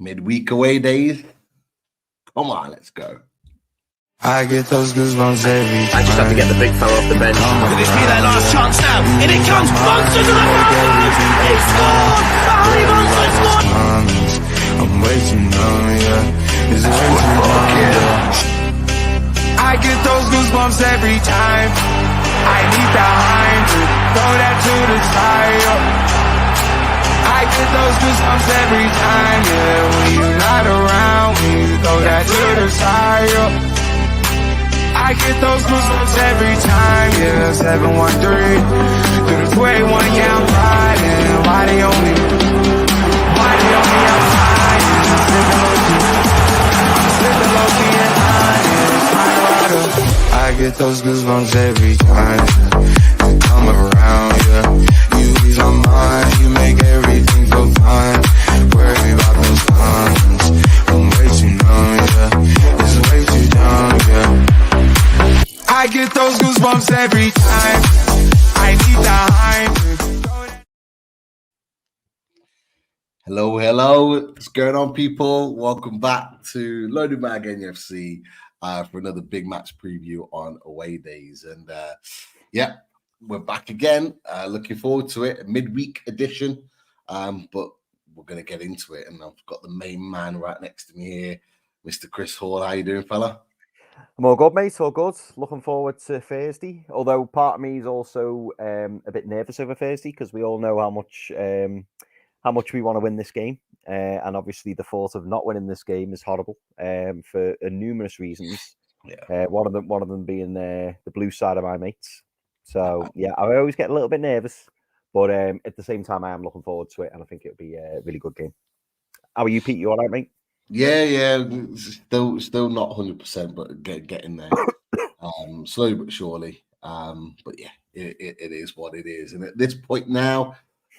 Midweek away days. Come on, let's go. I get those goosebumps every time. I just have to get the big fella off the bench. Will this be their last chance now? In it comes, Monster to the front! He scored! Harry Monster scored! I'm way too numb, yeah. It's way too numb, yeah. I get those goosebumps every time. I need the hind to throw that to the side, I get those goosebumps every time, yeah. When you're not around, when you throw that to the side, I get those goosebumps every time, yeah. 713 through the 281, yeah, I'm riding. Why they on me outside? Sipping low key and high, yeah. It's my rider. I get those goosebumps every time you come around, yeah. You ease my mind, you make everything feel fine. Worry about those times, I'm way too numb, yeah. It's way too dumb, yeah. I get those goosebumps every time. I need the hype. Hello. What's going on, people? Welcome back to Loaded Bag NUFC for another big match preview on away days. And we're back again. Looking forward to it. A midweek edition. But we're going to get into it. And I've got the main man right next to me here, Mr. Chris Hall. How you doing, fella? I'm all good, mate. All good. Looking forward to Thursday. Although part of me is also a bit nervous over Thursday because we all know how much we want to win this game, and obviously the thought of not winning this game is horrible for numerous reasons. Yeah. One of them being the blue side of my mates. So yeah, I always get a little bit nervous, but at the same time, I am looking forward to it, and I think it'll be a really good game. How are you, Pete? You all right, mate? Yeah, still not 100%, but getting there, slowly but surely. But yeah, it is what it is. And at this point now,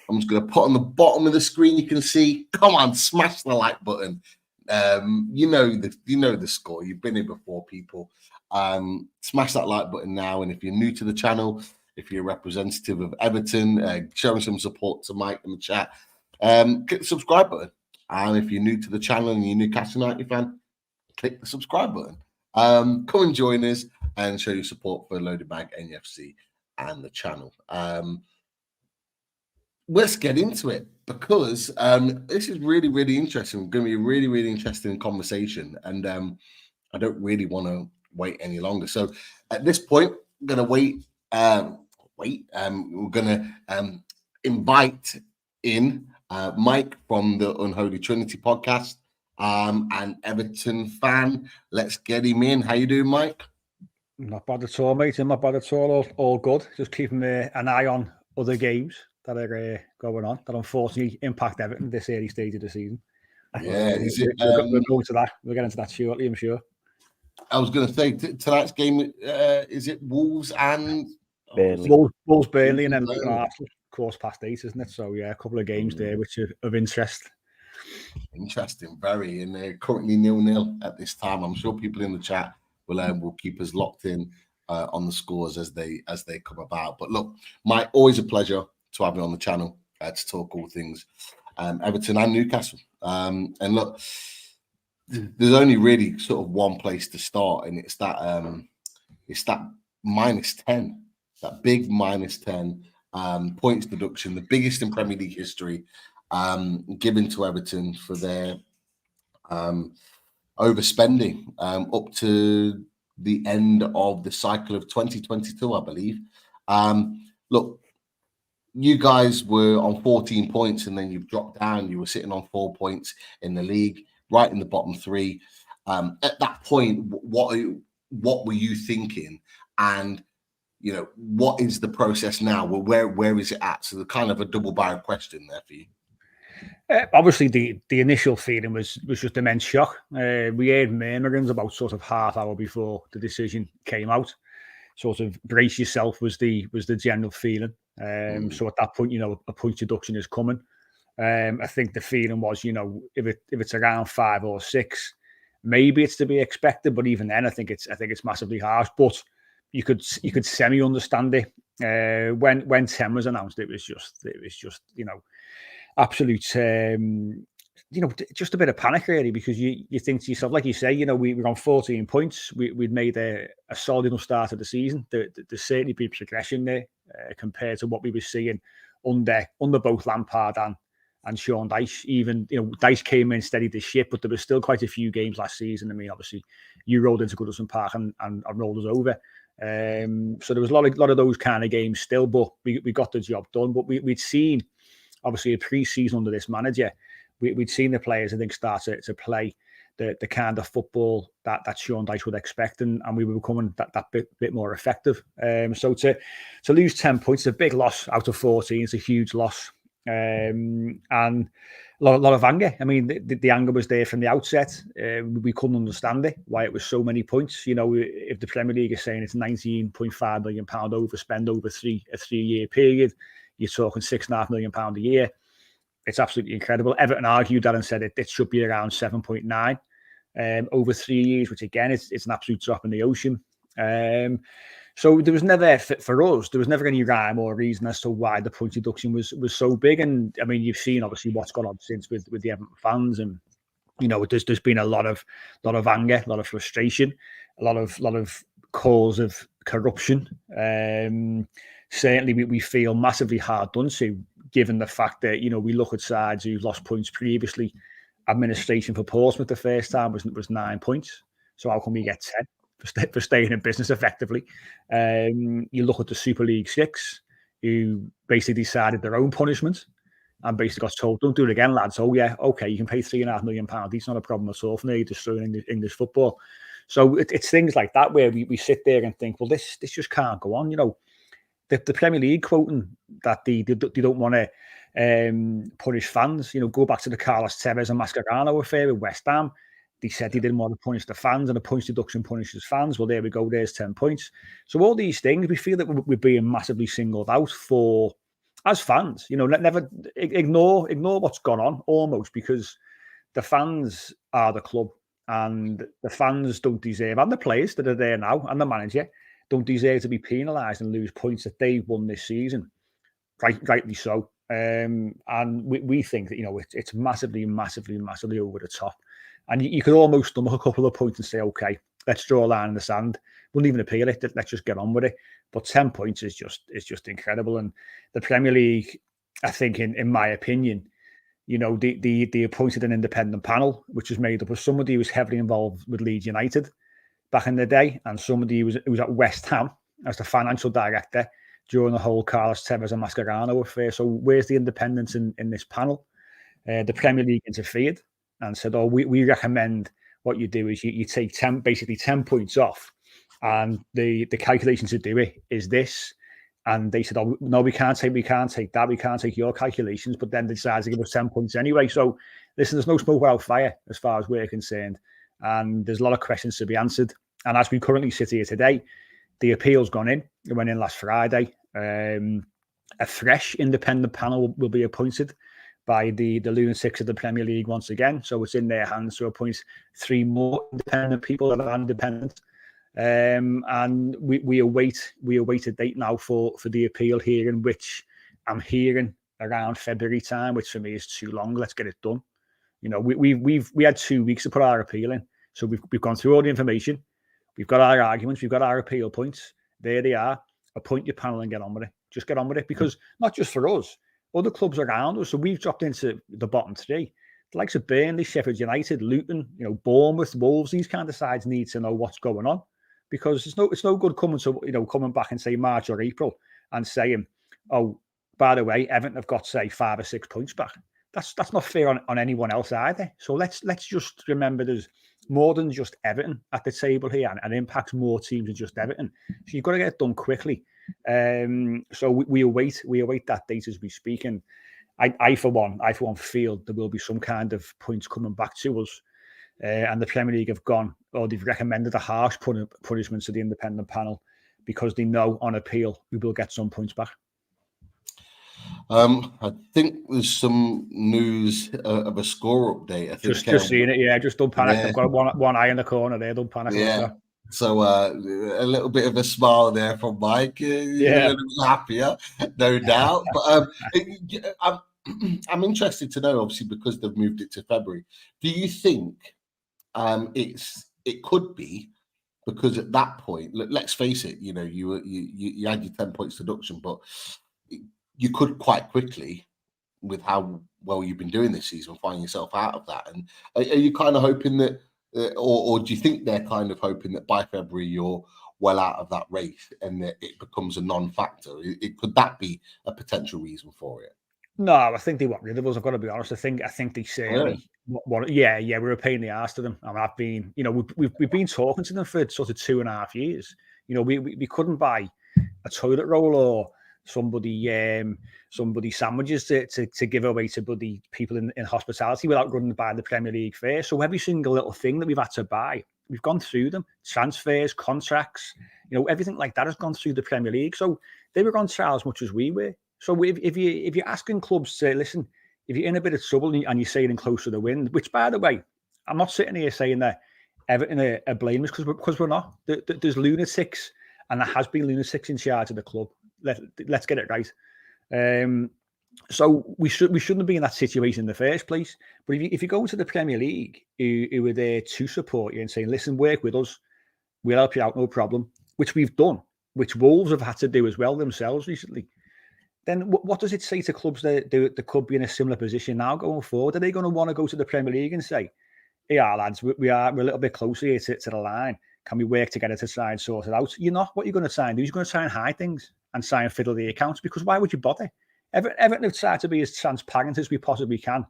I'm just going to put on the bottom of the screen. You can see. Come on, smash the like button. You know the score. You've been here before, people. Smash that like button now. And if you're new to the channel, if you're a representative of Everton, showing some support to Mike in the chat, click the subscribe button. And if you're new to the channel and you're a Newcastle United fan, click the subscribe button. Come and join us and show your support for Loaded Bag NUFC and the channel. Let's get into it because this is really, really interesting. It's going to be a really, really interesting conversation. And I don't really want to wait any longer. So at this point, I'm going to wait. We're going to invite in Mike from the Unholy Trinity podcast, and Everton fan. Let's get him in. How you doing, Mike? Not bad at all, mate. Not bad at all. All good. Just keeping an eye on other games that are going on that unfortunately impact Everton this early stage of the season. Yeah, we'll go to that. We'll get into that shortly, I'm sure. I was going to say tonight's game. Is it Wolves and Burnley? Wolves, Burnley, and then Arsenal. Course past 8, isn't it? So yeah, a couple of games there which are of interest. Interesting, very, and they're currently 0-0 at this time. I'm sure people in the chat will keep us locked in on the scores as they come about. But look, Mike, always a pleasure to have you on the channel to talk all things Everton and Newcastle. And look, there's only really sort of one place to start, and it's that -10, that big -10. Points deduction, the biggest in Premier League history, given to Everton for their overspending up to the end of the cycle of 2022, I believe. Look, you guys were on 14 points and then you've dropped down. You were sitting on 4 points in the league, right in the bottom 3. At that point, what were you thinking? And what is the process now? Well, where is it at? So the kind of a double-barrel question there for you. Obviously, the initial feeling was just immense shock. We heard murmurings about sort of half hour before the decision came out. Sort of brace yourself was the general feeling. So at that point, a point deduction is coming. I think the feeling was, if it's around 5 or 6, maybe it's to be expected. But even then, I think it's massively harsh. But you could semi understand it. When 10 was announced, it was just absolute just a bit of panic really, because you think to yourself, like you say, we were on 14 points. We'd made a solid enough start of the season. There's certainly been progression there compared to what we were seeing under both Lampard and Sean Dyche. Even, Dyche came in, steadied the ship, but there was still quite a few games last season. I mean, obviously, you rolled into Goodison Park and rolled us over. So there was a lot of those kind of games still, but we got the job done. But we'd seen, obviously, a pre-season under this manager. We'd seen the players, I think, start to play the kind of football that Sean Dyche would expect, and we were becoming that bit more effective. So to lose 10 points, a big loss out of 14. It's a huge loss, and a lot of anger. I mean, the anger was there from the outset. We couldn't understand it, why it was so many points. If the Premier League is saying it's £19.5 million overspend over a 3-year period, you're talking £6.5 million a year. It's absolutely incredible. Everton argued that and said it should be around 7.9 over 3 years, which again, it's an absolute drop in the ocean. So there was never, for us, there was never any rhyme or reason as to why the point deduction was so big. And I mean, you've seen obviously what's gone on since with the Everton fans, and there's been a lot of anger, a lot of frustration, a lot of calls of corruption. Certainly, we feel massively hard done to, given the fact that, we look at sides who've lost points previously. Administration for Portsmouth the first time was 9 points. So how can we get 10 for staying in business effectively? You look at the Super League 6, who basically decided their own punishment and basically got told, don't do it again, lads. Oh, yeah, okay, you can pay £3.5 million. It's not a problem at all for me, destroying English football. So it's things like that where we sit there and think, well, this just can't go on. The Premier League quoting that they don't want to punish fans. Go back to the Carlos Tevez and Mascherano affair with West Ham. They said they didn't want to punish the fans, and the points deduction punishes fans. Well, there we go. There's 10 points. So all these things, we feel that we're being massively singled out for as fans. Never ignore what's gone on almost, because the fans are the club, and the fans don't deserve, and the players that are there now, and the manager, don't deserve to be penalised and lose points that they won this season. Rightly so. And we think that, it's massively, massively, massively over the top. And you could almost stomach a couple of points and say, okay, let's draw a line in the sand. Wouldn't even appeal it. Let's just get on with it. But 10 points is just incredible. And the Premier League, I think, in my opinion, they appointed an independent panel, which was made up of somebody who was heavily involved with Leeds United back in the day, and somebody who was at West Ham as the financial director during the whole Carlos Tevez and Mascherano affair. So where's the independence in this panel? The Premier League interfered and said, oh, we recommend what you do is you take 10 points off, and the calculation to do it is this. And they said, oh, no, we can't take that. We can't take your calculations. But then they decided to give us 10 points anyway. So listen, there's no smoke without fire as far as we're concerned. And there's a lot of questions to be answered. And as we currently sit here today, the appeal's gone in. It went in last Friday. A fresh independent panel will be appointed by the lunatics of the Premier League once again. So it's in their hands to appoint 3 more independent people that are independent. And we await a date now for the appeal hearing, which I'm hearing around February time, which for me is too long. Let's get it done. We had 2 weeks to put our appeal in. So we've gone through all the information. We've got our arguments. We've got our appeal points. There they are. Appoint your panel and get on with it. Just get on with it, because not just for us, other clubs around us. So we've dropped into the bottom 3. The likes of Burnley, Sheffield United, Luton, Bournemouth, Wolves. These kind of sides need to know what's going on, because it's no good coming back in, say, March or April and saying, oh, by the way, Everton have got, say, 5 or 6 points back. That's not fair on anyone else either. So let's just remember there's more than just Everton at the table here, and impacts more teams than just Everton. So you've got to get it done quickly. So we await that date as we speak. And I for one feel there will be some kind of points coming back to us. And the Premier League have gone, or they've recommended a harsh punishment to the independent panel, because they know on appeal we will get some points back. I think there's some news of a score update. I think just seeing it, yeah. Just don't panic. Yeah. I've got one eye in the corner there. Don't panic. Yeah. So a little bit of a smile there from Mike. Yeah, a little happier, no doubt. But I'm interested to know, obviously, because they've moved it to February. Do you think it could be because at that point, let's face it, you had your 10 points deduction, but you could quite quickly, with how well you've been doing this season, find yourself out of that. And are you kind of hoping that, or do you think they're kind of hoping that by February you're well out of that race and that it becomes a non-factor? Could that be a potential reason for it? No, I think they want rid of us. I've got to be honest. I think they certainly we're a pain in the ass to them. I mean, I've been, we've been talking to them for sort of 2.5 years. We couldn't buy a toilet roll or somebody sandwiches to give away to bloody people in hospitality without running by the Premier League first. So every single little thing that we've had to buy, we've gone through them. Transfers, contracts, everything like that has gone through the Premier League. So they were on trial as much as we were. So if you're asking clubs to listen, if you're in a bit of trouble and you're sailing close to the wind, which by the way, I'm not sitting here saying that Everton are blameless because we're not. There's lunatics, and there has been lunatics in charge of the club. Let's get it right. So we shouldn't be in that situation in the first place. But if you go to the Premier League, who are there to support you and saying, listen, work with us, we'll help you out, no problem, which we've done, which Wolves have had to do as well themselves recently, then what does it say to clubs that could be in a similar position now going forward? Are they going to want to go to the Premier League and say, yeah, lads, we're a little bit closer here to the line. Can we work together to try and sort it out? You're not. What you're going to try and do is you're going to try and hide things and try and fiddle the accounts, because why would you bother? Everton have tried to be as transparent as we possibly can.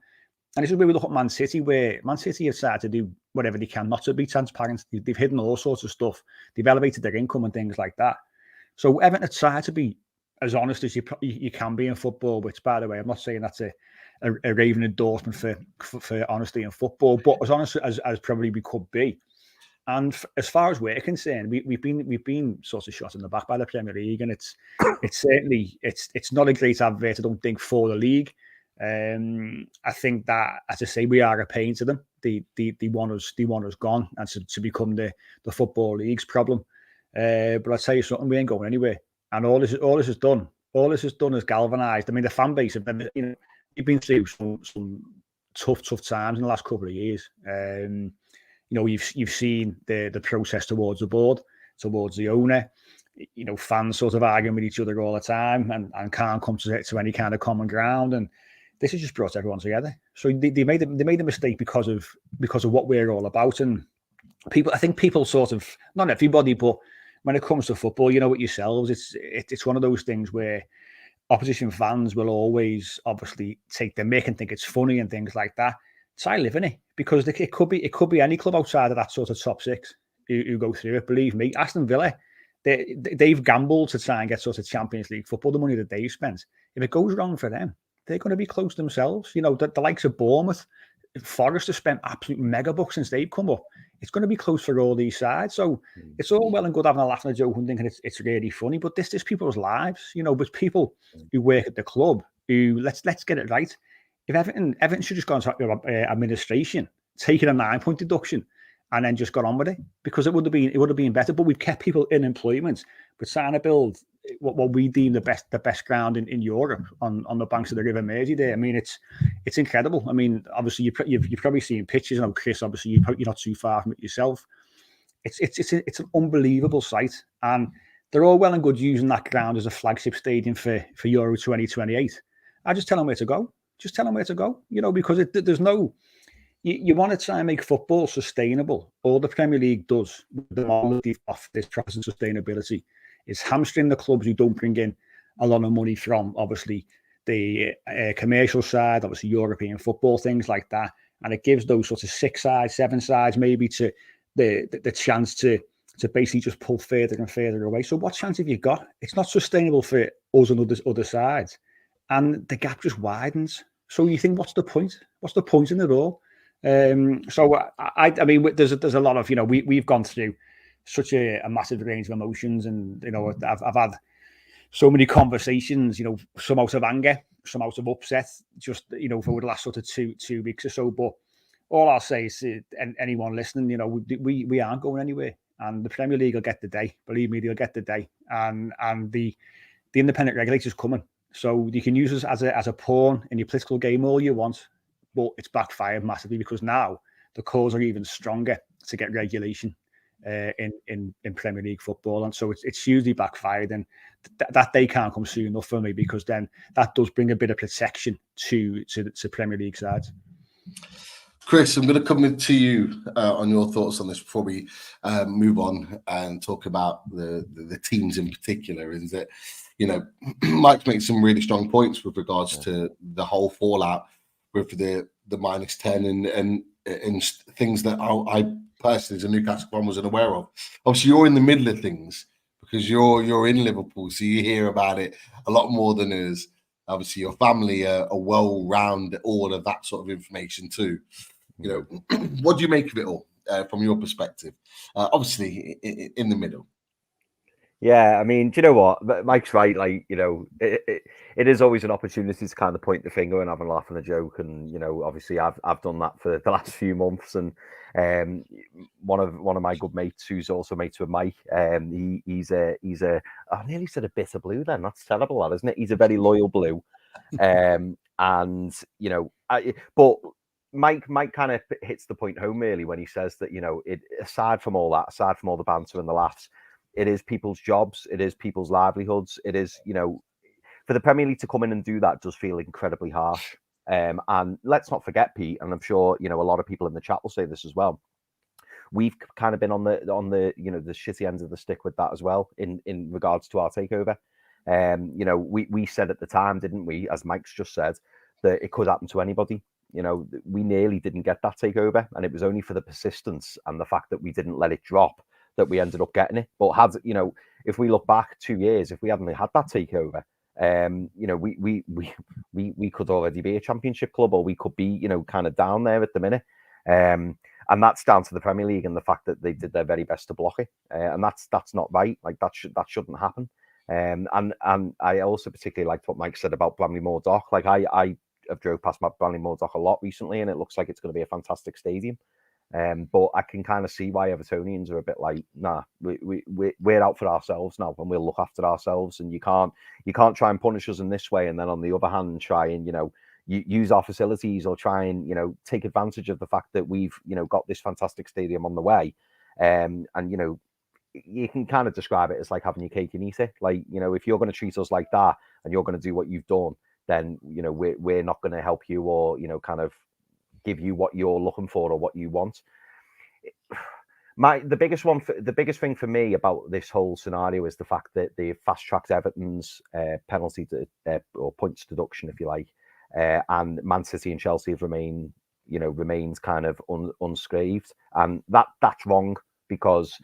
And this is where we look at Man City, where Man City have tried to do whatever they can not to be transparent. They've hidden all sorts of stuff. They've elevated their income and things like that. So Everton have tried to be as honest as you can be in football, which, by the way, I'm not saying that's a raving endorsement for honesty in football, but as honest as probably we could be. And as far as we're concerned, we've been sort of shot in the back by the Premier League, and it's certainly it's not a great advert, I don't think, for the league. I think that, as I say, we are a pain to them. They want us gone, and to become the Football League's problem. But I'll tell you something, we ain't going anywhere. And all this has done is galvanised. I mean, the fan base have been, you've been through some tough times in the last couple of years. You've seen the process towards the board, towards the owner. Fans sort of arguing with each other all the time and can't come to any kind of common ground. And this has just brought everyone together. So they made a mistake because of what we're all about. And I think people sort of, not everybody, but when it comes to football, you know it yourselves, it's one of those things where opposition fans will always obviously take the mick and think it's funny and things like that. Try living it, because it could be any club outside of that sort of top six who go through it. Believe me, Aston Villa, they've gambled to try and get sort of Champions League football, the money that they've spent. If it goes wrong for them, they're going to be close themselves. The likes of Bournemouth, Forest have spent absolute mega bucks since they've come up. It's going to be close for all these sides. So it's all well and good having a laugh and a joke and thinking it's really funny, but this is people's lives, but people who work at the club who let's get it right. If Everton should just go into administration, taking a 9-point deduction, and then just got on with it, because it would have been better. But we've kept people in employment. We're trying to build what we deem the best ground in Europe on the banks of the River Mersey there. I mean, it's incredible. I mean, obviously you've probably seen pictures. I know, Chris, obviously you're not too far from it yourself. It's an unbelievable site, and they're all well and good using that ground as a flagship stadium for Euro 2028. I just tell them where to go. Just tell them where to go. Because there's no. You want to try and make football sustainable. All the Premier League does, the model of this process of sustainability, is hamstring the clubs who don't bring in a lot of money from, obviously, the commercial side, obviously European football, things like that. And it gives those sort of 6 sides, 7 sides, maybe to the chance to basically just pull further and further away. So what chance have you got? It's not sustainable for us and other sides. And the gap just widens. So you think, what's the point? What's the point in it all? So I mean, there's a lot of, we've gone through such a massive range of emotions, and I've had so many conversations, some out of anger, some out of upset, just for the last sort of two weeks or so. But all I'll say is, anyone listening, we aren't going anywhere, and the Premier League will get the day. Believe me, they'll get the day, and the independent regulator's coming. So you can use us as a pawn in your political game all you want, but it's backfired massively because now the calls are even stronger to get regulation in Premier League football, and so it's hugely backfired, and that day can't come soon enough for me, because then that does bring a bit of protection to Premier League sides. Chris, I'm going to come to you on your thoughts on this before we move on and talk about the teams in particular. Is that, Mike's made some really strong points with regards to the whole fallout with the -10 and things that I personally, as a Newcastle fan, wasn't aware of. Obviously, you're in the middle of things because you're in Liverpool, so you hear about it a lot more than us. Obviously, your family are well round all of that sort of information too. What do you make of it all from your perspective? Obviously, in the middle. Yeah, I mean, do you know what? Mike's right. Like, it is always an opportunity to kind of point the finger and have a laugh and a joke. And obviously, I've done that for the last few months. And one of my good mates, who's also mates with Mike, he's a I nearly said a bitter blue. Then that's terrible, that isn't it? He's a very loyal blue. But Mike kind of hits the point home really when he says that aside from all the banter and the laughs, it is people's jobs, it is people's livelihoods, it is, for the Premier League to come in and do that does feel incredibly harsh. And let's not forget, Pete, and I'm sure, a lot of people in the chat will say this as well. We've kind of been on the the shitty end of the stick with that as well in regards to our takeover. We said at the time, didn't we, as Mike's just said, that it could happen to anybody. We nearly didn't get that takeover, and it was only for the persistence and the fact that we didn't let it drop that we ended up getting it. But if we look back 2 years, if we hadn't had that takeover, we could already be a championship club, or we could be, kind of down there at the minute. And that's down to the Premier League and the fact that they did their very best to block it. And that's not right. Like that shouldn't happen. And I also particularly liked what Mike said about Bramley-Moore Dock. Like I have drove past my Bramley-Moore Dock a lot recently, and it looks like it's going to be a fantastic stadium. But I can kind of see why Evertonians are a bit like, nah, we're out for ourselves now, and we'll look after ourselves. And you can't try and punish us in this way, and then on the other hand try and use our facilities or try and take advantage of the fact that we've got this fantastic stadium on the way. And you can kind of describe it as like having your cake and eat it. Like if you're going to treat us like that and you're going to do what you've done, then we're not going to help you or kind of give you what you're looking for or what you want. The biggest thing for me about this whole scenario is the fact that they fast-tracked Everton's penalty or points deduction, if you like, and Man City and Chelsea have remains kind of unscathed, and that's wrong, because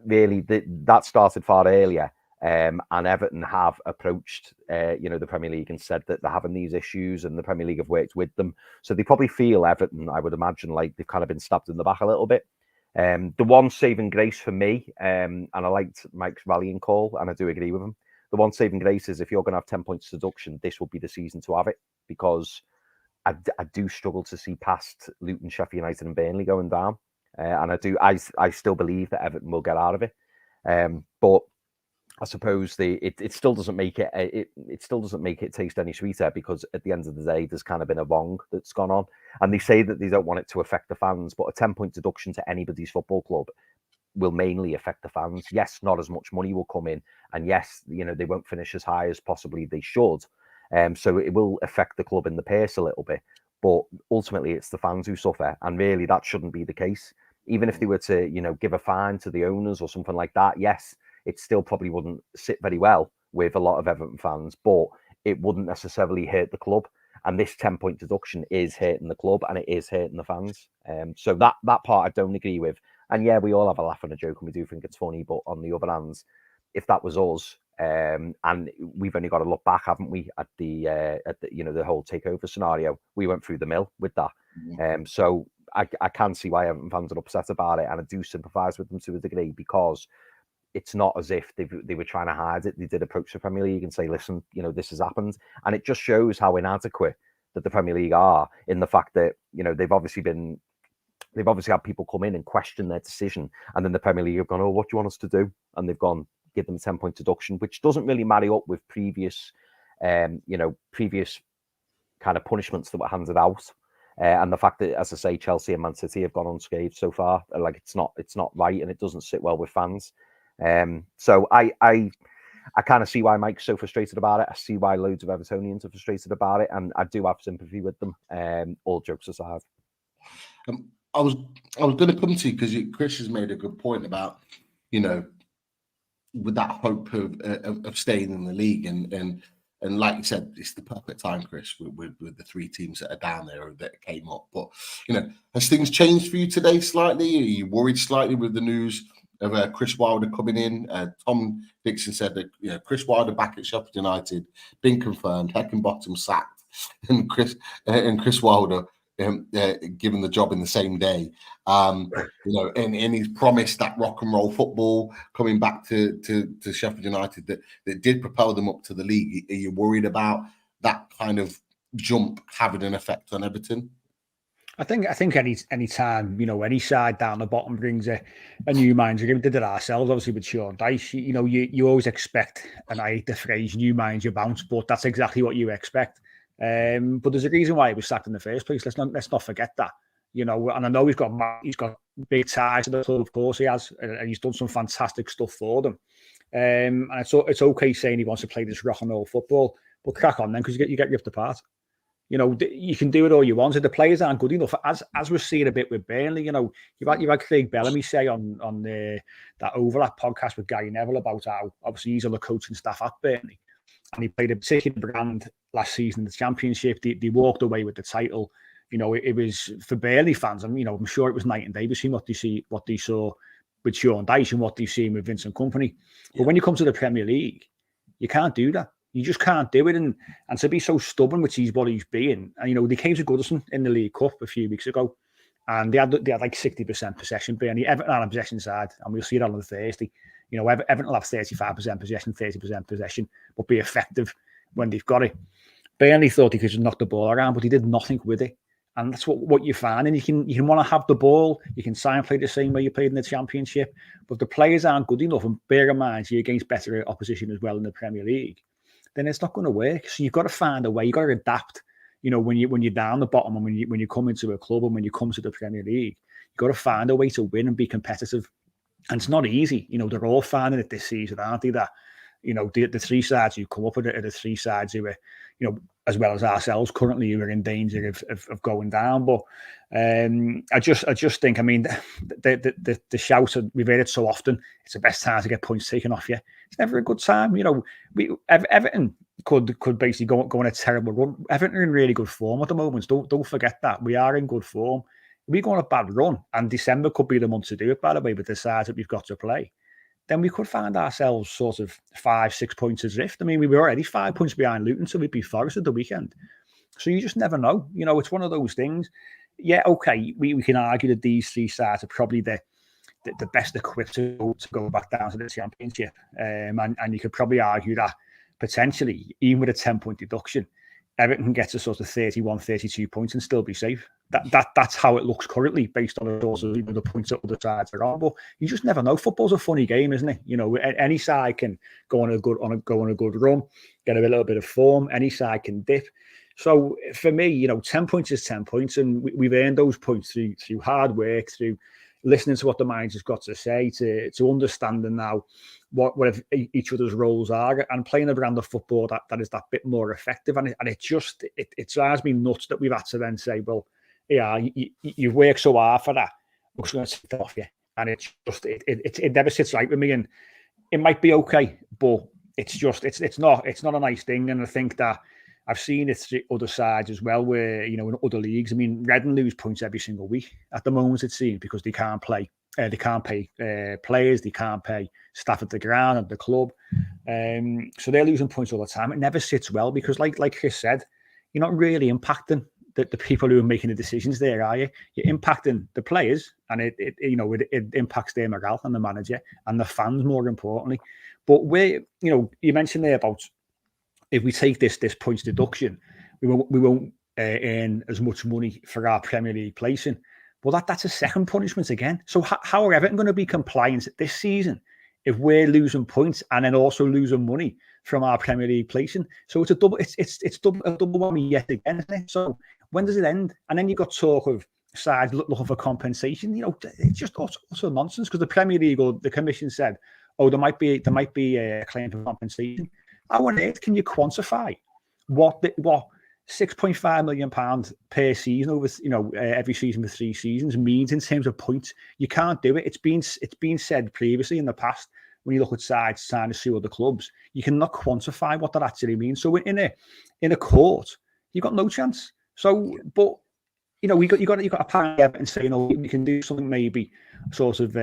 really that started far earlier. And Everton have approached, the Premier League and said that they're having these issues, and the Premier League have worked with them. So they probably feel, Everton, I would imagine, like they've kind of been stabbed in the back a little bit. The one saving grace for me, and I liked Mike's rallying call, and I do agree with him. The one saving grace is if you're going to have 10 points deduction, this will be the season to have it, because I do struggle to see past Luton, Sheffield United, and Burnley going down, and I still believe that Everton will get out of it, but I suppose it still doesn't make it it still doesn't make it taste any sweeter, because at the end of the day, there's kind of been a wrong that's gone on, and they say that they don't want it to affect the fans, but a 10-point deduction to anybody's football club will mainly affect the fans. Yes, not as much money will come in, and yes, they won't finish as high as possibly they should. So it will affect the club in the purse a little bit, but ultimately it's the fans who suffer, and really that shouldn't be the case. Even if they were to give a fine to the owners or something like that, yes, it still probably wouldn't sit very well with a lot of Everton fans, but it wouldn't necessarily hurt the club. And this 10-point deduction is hurting the club, and it is hurting the fans. So that part I don't agree with. And yeah, we all have a laugh and a joke, and we do think it's funny. But on the other hand, if that was us, and we've only got to look back, haven't we, at the the whole takeover scenario, we went through the mill with that. So I can see why Everton fans are upset about it, and I do sympathise with them to a degree, because it's not as if they were trying to hide it. They did approach the Premier League and say, listen, this has happened. And it just shows how inadequate that the Premier League are, in the fact that, they've obviously had people come in and question their decision. And then the Premier League have gone, oh, what do you want us to do? And they've gone, give them a 10-point deduction, which doesn't really marry up with previous previous kind of punishments that were handed out, and the fact that, as I say, Chelsea and Man City have gone unscathed so far. Like, it's not right, and it doesn't sit well with fans. So I kind of see why Mike's so frustrated about it. I see why loads of Evertonians are frustrated about it, and I do have sympathy with them. All jokes aside. I was going to come to you because Chris has made a good point about, with that hope of staying in the league, and like you said, it's the perfect time, Chris, with the three teams that are down there that came up. But has things changed for you today slightly? Are you worried slightly with the news of Chris Wilder coming in? Tom Dixon said that Chris Wilder back at Sheffield United, been confirmed, Heckingbottom sacked, and Chris Wilder given the job in the same day. And he's promised that rock and roll football coming back to Sheffield United that did propel them up to the league. Are you worried about that kind of jump having an effect on Everton? I think any time any side down the bottom brings a new manager. We did it ourselves, obviously, with Sean Dyche. You always expect, and I hate the phrase "new manager bounce," but that's exactly what you expect. But there's a reason why he was sacked in the first place. Let's not forget that. And I know he's got big ties to the club, of course he has, and he's done some fantastic stuff for them. And it's okay saying he wants to play this rock and roll football, but crack on then, because you get ripped apart. You can do it all you want. If the players aren't good enough, as we're seeing a bit with Burnley, you've had Craig Bellamy say on that Overlap podcast with Gary Neville about how obviously he's on the coaching staff at Burnley, and he played a particular brand last season in the Championship. They walked away with the title. It was for Burnley fans, and I'm sure it was night and day between what they saw with Sean Dyche and what they've seen with Vincent Kompany. But when you come to the Premier League, you can't do that. You just can't do it, and to be so stubborn, which is what he's being. And they came to Goodison in the League Cup a few weeks ago, and they had like 60% possession. Burnley, Everton on a possession side, and we'll see it on Thursday. Everton will have 35% possession, 30% possession, but be effective when they've got it. Burnley thought he could just knock the ball around, but he did nothing with it. And that's what you find. And you can want to have the ball. You can try and play the same way you played in the Championship. But if the players aren't good enough, and bear in mind you're against better opposition as well in the Premier League, then it's not going to work. So you've got to find a way. You've got to adapt. When you're down the bottom, and when you come into a club, and when you come to the Premier League, you've got to find a way to win and be competitive. And it's not easy. They're all finding it this season, aren't they? That the three sides who come up are the three sides who are, as well as ourselves currently, who are in danger of going down. But I just think, the shout, we've heard it so often, it's the best time to get points taken off you. It's never a good time. Everton could basically go on a terrible run. Everton are in really good form at the moment. Don't forget that. We are in good form. We go on a bad run, and December could be the month to do it, by the way, with the sides that we've got to play. Then we could find ourselves sort of 5-6 points adrift. We were already 5 points behind Luton, so we'd be Forest at the weekend. So you just never know. It's one of those things. Yeah, okay, we can argue that these three sides are probably the best equipped to go back down to the Championship. And you could probably argue that potentially, even with a 10-point deduction, Everton can get to sort of 31, 32 points and still be safe. That's how it looks currently, based on the points that other sides are on. But you just never know. Football's a funny game, isn't it? Any side can go on a good run, get a little bit of form. Any side can dip. So for me, 10 points is 10 points, and we've earned those points through hard work, through listening to what the manager's got to say, to understanding now what each other's roles are, and playing a brand of football that is that bit more effective. And it drives me nuts that we've had to then say, well, yeah, you've worked so hard for that, we're just going to take it off you. And it never sits right with me. And it might be okay, but it's not a nice thing. And I think that I've seen it to other sides as well, where, in other leagues, Reading lose points every single week at the moment, it seems, because they can't play. They can't pay players. They can't pay staff at the ground, at the club. So they're losing points all the time. It never sits well, because like Chris said, you're not really impacting the people who are making the decisions there, are you? You're impacting the players, and it impacts their morale and the manager and the fans, more importantly. But you mentioned there about, if we take this points deduction, we won't earn as much money for our Premier League placing. Well, that's a second punishment again. So how are Everton going to be compliant this season if we're losing points and then also losing money from our Premier League placing. So it's a double whammy yet again, isn't it? So when does it end? And then you've got talk of sides looking for compensation. It's just utter nonsense, because the Premier League or the Commission said, oh, there might be a claim for compensation. How on earth can you quantify what £6.5 million per season over every season for 3 seasons means in terms of points? You can't do it. It's been said previously in the past, when you look at sides trying to sue other clubs, you cannot quantify what that actually means. So in a court, you've got no chance. So, but you got apparently Everton saying, oh, we can do something, maybe sort of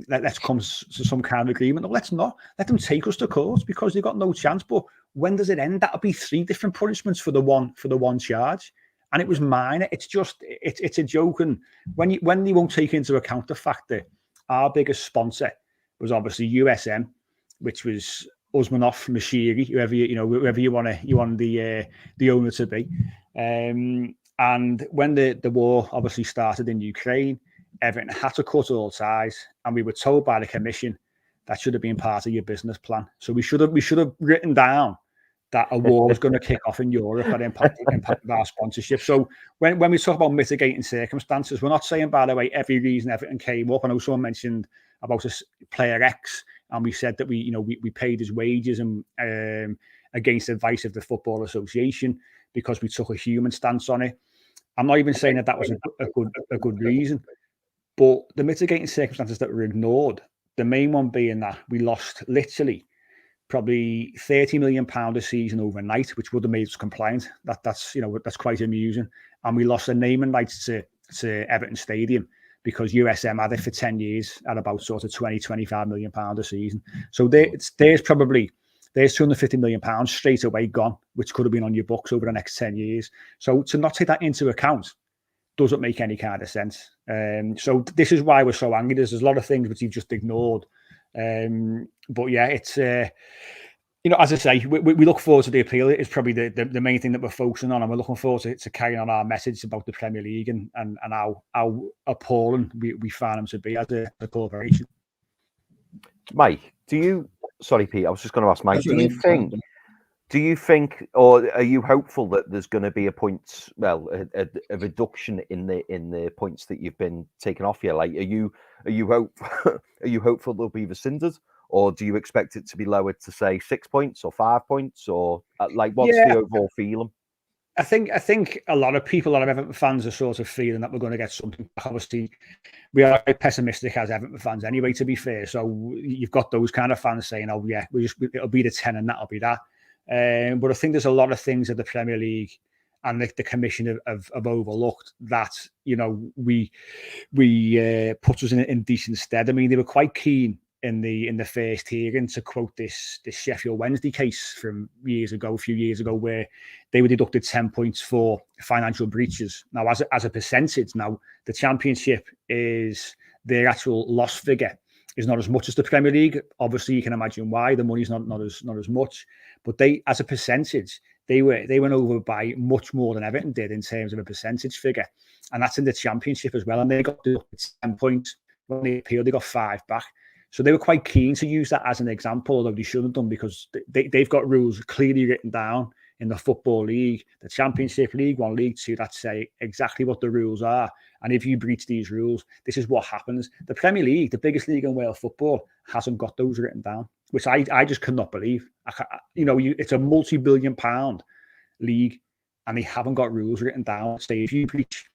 let's come to some kind of agreement. No, let's not. Let them take us to court, because they've got no chance. But when does it end? That'll be 3 different punishments for the one charge, and it was minor. It's a joke. And when they won't take into account the fact that our biggest sponsor was obviously USM, which was Usmanov, Mashiri, whoever you want the owner to be. And when the war obviously started in Ukraine, Everton had to cut all ties, and we were told by the Commission that should have been part of your business plan. So we should have written down that a war was going to kick off in Europe and impacted our sponsorship. So when we talk about mitigating circumstances, we're not saying, by the way, every reason Everton came up. I know someone mentioned about a player X, and we said that we paid his wages and against the advice of the Football Association, because we took a human stance on it. I'm not even saying that was a good reason, but the mitigating circumstances that were ignored, the main one being that we lost literally probably £30 million a season overnight, which would have made us compliant. That's quite amusing. And we lost the naming rights to Everton Stadium, because USM had it for 10 years at about sort of £20-25 million a season. So there's £250 million straight away gone, which could have been on your books over the next 10 years. So to not take that into account doesn't make any kind of sense. So this is why we're so angry. There's a lot of things which you've just ignored. But yeah, it's as I say, we look forward to the appeal. It's probably the main thing that we're focusing on, and we're looking forward to carrying on our message about the Premier League and how appalling we find them to be as a corporation. Mike, sorry, Pete, I was just going to ask Mike, do you think, or are you hopeful that there's going to be a reduction in the points that you've been taken off you? Like, are you hopeful they'll be rescinded, or do you expect it to be lowered to, say, 6 points or 5 points, or what's the overall feeling? I think a lot of Everton fans are sort of feeling that we're going to get something. Obviously, we are very pessimistic as Everton fans anyway, to be fair. So you've got those kind of fans saying, oh yeah, it'll be the 10 and that'll be that. But I think there's a lot of things that the Premier League and the Commission have overlooked that, we put us in decent stead. I mean, they were quite keen in the first hearing to quote this Sheffield Wednesday case from a few years ago, where they were deducted 10 points for financial breaches. Now, as a percentage, now the Championship is their actual loss figure is not as much as the Premier League. Obviously, you can imagine why. The money's not as much, but they, as a percentage, they went over by much more than Everton did in terms of a percentage figure, and that's in the Championship as well. And they got 10 points when they appealed. They got 5 back. So they were quite keen to use that as an example, although they shouldn't have done, because they've got rules clearly written down in the Football League, the Championship, League One, League Two, that say exactly what the rules are. And if you breach these rules, this is what happens. The Premier League, the biggest league in world football, hasn't got those written down, which I just cannot believe. It's a multi-billion-pound league, and they haven't got rules written down. Say if you breach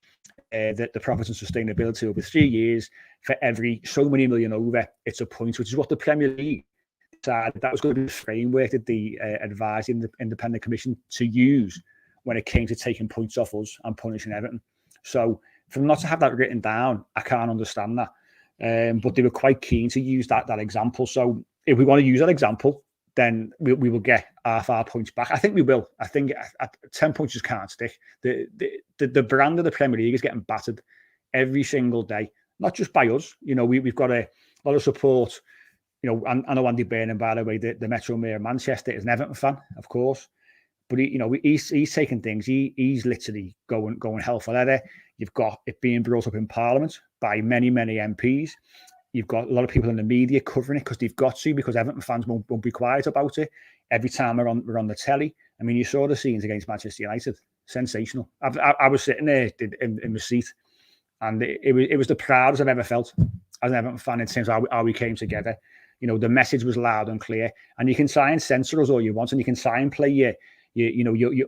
the profits and sustainability over 3 years, for every so many million over, it's a point, which is what the Premier League decided that was going to be the framework that they advised in the independent commission to use when it came to taking points off us and punishing Everton. So for them not to have that written down, I can't understand that. But they were quite keen to use that example. So if we want to use that example, then we will get half our points back. I think we will. I think 10 points just can't stick. The brand of the Premier League is getting battered every single day, not just by us. We've got a lot of support. I know Andy Burnham, by the way, the Metro Mayor of Manchester, is an Everton fan, of course. But he's taking things. He's literally going hell for leather. You've got it being brought up in Parliament by many MPs. You've got a lot of people in the media covering it because they've got to, because Everton fans won't be quiet about it. every time we're on the telly. I mean, you saw the scenes against Manchester United, sensational. I was sitting there in my seat, and it was the proudest I've ever felt as an Everton fan in terms of how we came together. You know, the message was loud and clear, and you can try and censor us all you want, and you can try and play your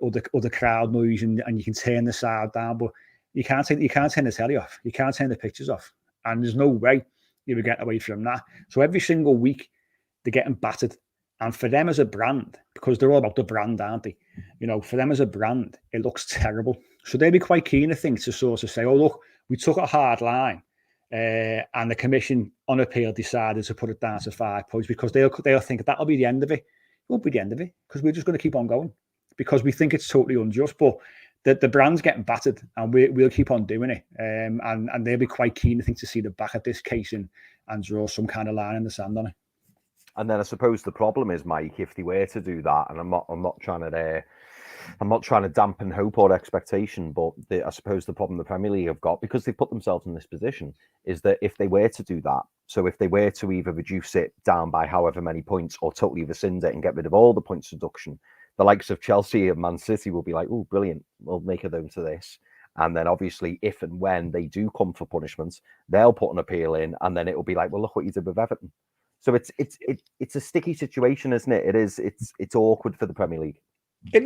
other crowd noise, and you can turn the sound down, but you can't turn the telly off, you can't turn the pictures off, and there's no way you would get away from that. So every single week they're getting battered, and for them as a brand, because they're all about the brand, aren't they? You know, for them as a brand, it looks terrible. So they'd be quite keen, I think, to sort of say, oh look, we took a hard line. And the commission on appeal decided to put it down to 5 points, because they'll think that'll be the end of it. It won't be the end of it, because we're just going to keep on going, because we think it's totally unjust. But the brand's getting battered, and we'll keep on doing it. And they'll be quite keen, I think, to see the back of this case and draw some kind of line in the sand on it. And then I suppose the problem is, Mike, if they were to do that, and I'm not trying to dampen hope or expectation, but I suppose the problem the Premier League have got, because they've put themselves in this position, is that if they were to do that, so if they were to either reduce it down by however many points or totally rescind it and get rid of all the points deduction, the likes of Chelsea and Man City will be like, oh, brilliant, we'll make a note to this. And then obviously, if and when they do come for punishments, they'll put an appeal in, and then it will be like, well, look what you did with Everton. So it's a sticky situation, isn't it? It's awkward for the Premier League. But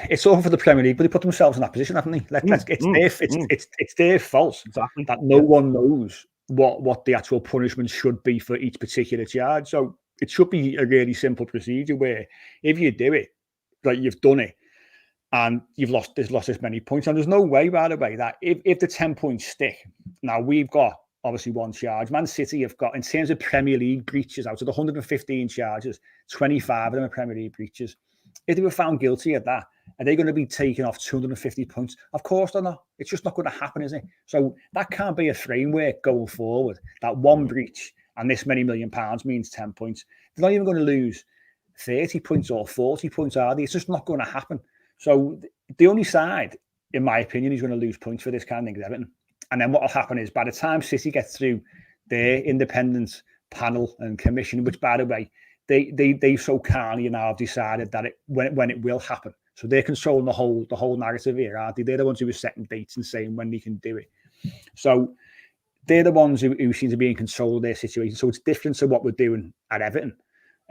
it's all for the Premier League, but they put themselves in that position, haven't they? It's their fault that no one knows what the actual punishment should be for each particular charge. So it should be a really simple procedure where if you do it, like you've done it, and you've lost this many points, and there's no way, by the way, that if the 10 points stick, now we've got obviously one charge. Man City have got, in terms of Premier League breaches, out of the 115 charges, 25 of them are Premier League breaches. If they were found guilty of that, are they going to be taking off 250 points? Of course they're not. It's just not going to happen, is it? So that can't be a framework going forward. That one breach and this many £1 million means 10 points. They're not even going to lose 30 points or 40 points, are they? It's just not going to happen. So the only side, in my opinion, who's going to lose points for this kind of thing is Everton. And then what will happen is, by the time City gets through their independent panel and commission, which, by the way, they so kindly now have decided that when it will happen. So they're controlling the whole narrative here, aren't they? They're the ones who are setting dates and saying when they can do it. So they're the ones who seem to be in control of their situation. So it's different to what we're doing at Everton.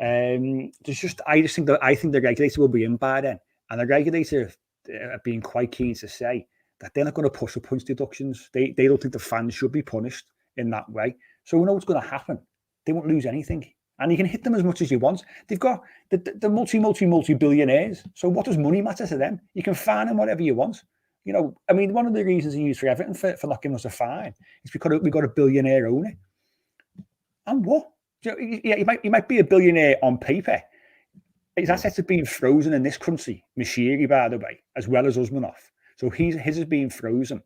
I think the regulator will be in by then, and the regulator are being quite keen to say that they're not going to push for points deductions. They don't think the fans should be punished in that way. So we know what's going to happen. They won't lose anything. And you can hit them as much as you want. They've got the multi-billionaires. So what does money matter to them? You can fine them whatever you want. You know, I mean, one of the reasons he used for Everton for not giving us a fine is because we've got a billionaire owner. And what? Yeah, he might be a billionaire on paper. His assets are being frozen in this country. Mashiri, by the way, as well as Usmanov. So his is being frozen.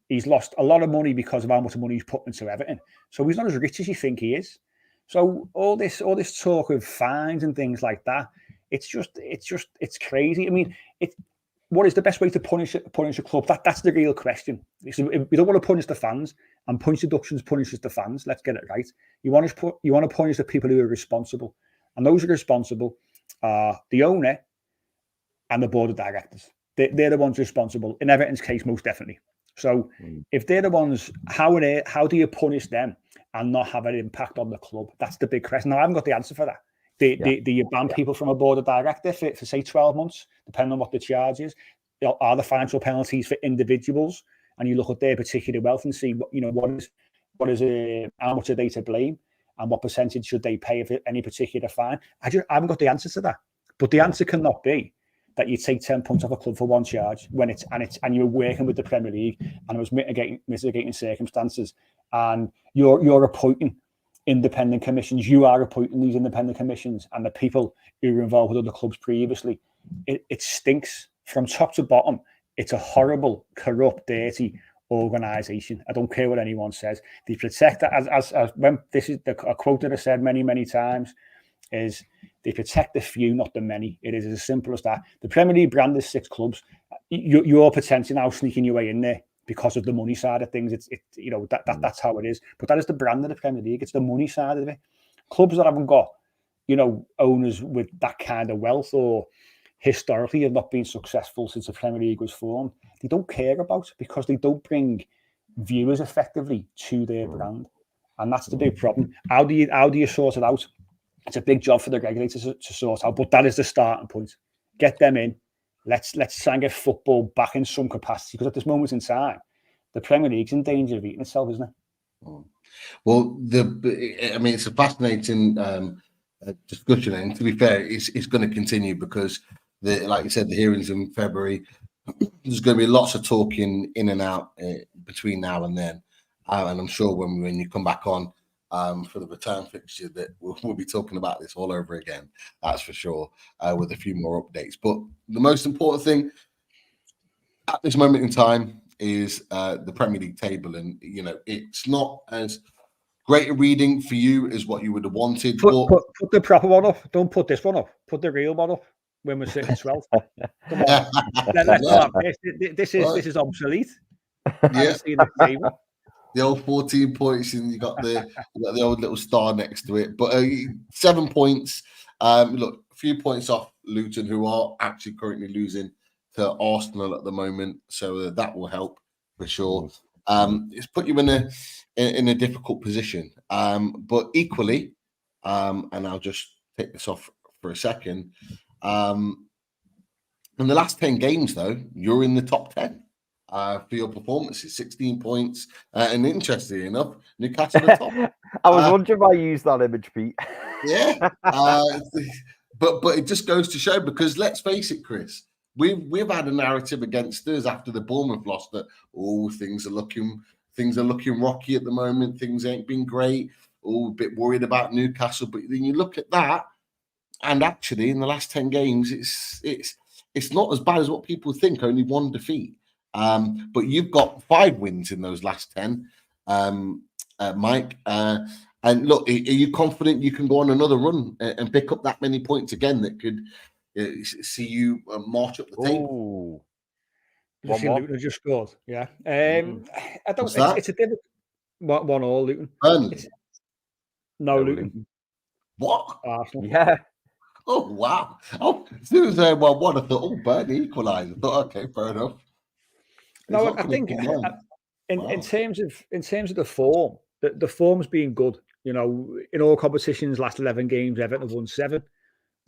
He's lost a lot of money because of how much money he's put into Everton. So he's not as rich as you think he is. So all this talk of fines and things like that, it's crazy. I mean, what is the best way to punish a club? That's the real question. We don't want to punish the fans, and points deductions punishes the fans. Let's get it right. You want to punish the people who are responsible, and those who are responsible are the owner and the board of directors. They're the ones responsible. In Everton's case, most definitely. So if they're the ones, how do you punish them and not have an impact on the club? That's the big question. Now, I haven't got the answer for that. Do you ban people from a board of directors for say 12 months, depending on what the charge is? Are the financial penalties for individuals? And you look at their particular wealth and see how much are they to blame, and what percentage should they pay for any particular fine? I haven't got the answer to that. But the answer cannot be that you take 10 points off a club for one charge and you're working with the Premier League and it was mitigating circumstances, and you're appointing independent commissions. You are appointing these independent commissions, and the people who were involved with other clubs previously. It stinks from top to bottom. It's a horrible, corrupt, dirty organisation. I don't care what anyone says. They protect that, as when this is a quote that I said many times, is they protect the few, not the many. It is as simple as that. The Premier League brand is 6 clubs. You're potentially now sneaking your way in there because of the money side of things. That's how it is. But that is the brand of the Premier League. It's the money side of it. Clubs that haven't got owners with that kind of wealth or historically have not been successful since the Premier League was formed, they don't care about, because they don't bring viewers effectively to their brand. And that's the big problem. How do you sort it out? It's a big job for the regulators to sort out, but that is the starting point. Get them in. Let's try and get football back in some capacity, because at this moment in time, the Premier League's in danger of eating itself, isn't it? Well, it's a fascinating discussion, and to be fair, it's going to continue because, like you said, the hearings in February. There's going to be lots of talking in and out between now and then, and I'm sure when you come back on for the return fixture, that we'll be talking about this all over again. That's for sure, with a few more updates. But the most important thing at this moment in time is the Premier League table, and it's not as great a reading for you as what you would have wanted. Put the proper one up. Don't put this one up. Put the real one up when we're sitting 12th. Come on. This is obsolete. Yeah. The table. The old 14 points, and you got the old little star next to it. But 7 points. Look, a few points off Luton, who are actually currently losing to Arsenal at the moment, so that will help for sure. It's put you in a difficult position, but equally, and I'll just take this off for a second. In the last 10 games, though, you're in the top 10 for your performances, 16 points, and interestingly enough, Newcastle are top. I was wondering why you used that image, Pete. Yeah, but it just goes to show, because let's face it, Chris, we've had a narrative against us after the Bournemouth loss that things are looking rocky at the moment, things ain't been great, a bit worried about Newcastle. But then you look at that, and actually in the last 10 games, it's not as bad as what people think. Only one defeat, but you've got 5 wins in those last 10, Mike. And look, are you confident you can go on another run and pick up that many points again that could see you march up the table? Luton just scored. Yeah. I don't. It's a difficult 1-1 Luton. Burnley. No, Luton. What? Arsenal. Yeah. Oh wow. Oh, as soon as they were 1, I thought, Burnley equalised. I thought, okay, fair enough. No, I think in terms of the form, the form's been good. In all competitions, last 11 games, Everton have won 7.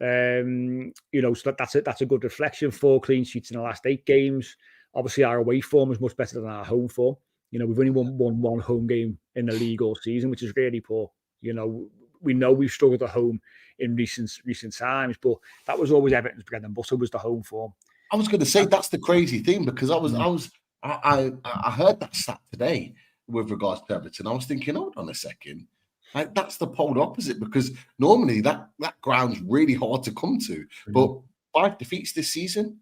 So that's a good reflection. 4 clean sheets in the last 8 games. Obviously, our away form is much better than our home form. We've only won one home game in the league all season, which is really poor. We know we've struggled at home in recent times, but that was always Everton's bread and butter, was the home form. I was going to say that's the crazy thing, because I heard that stat today with regards to Everton. I was thinking, hold on a second. Like, that's the polar opposite, because normally that ground's really hard to come to. But 5 defeats this season,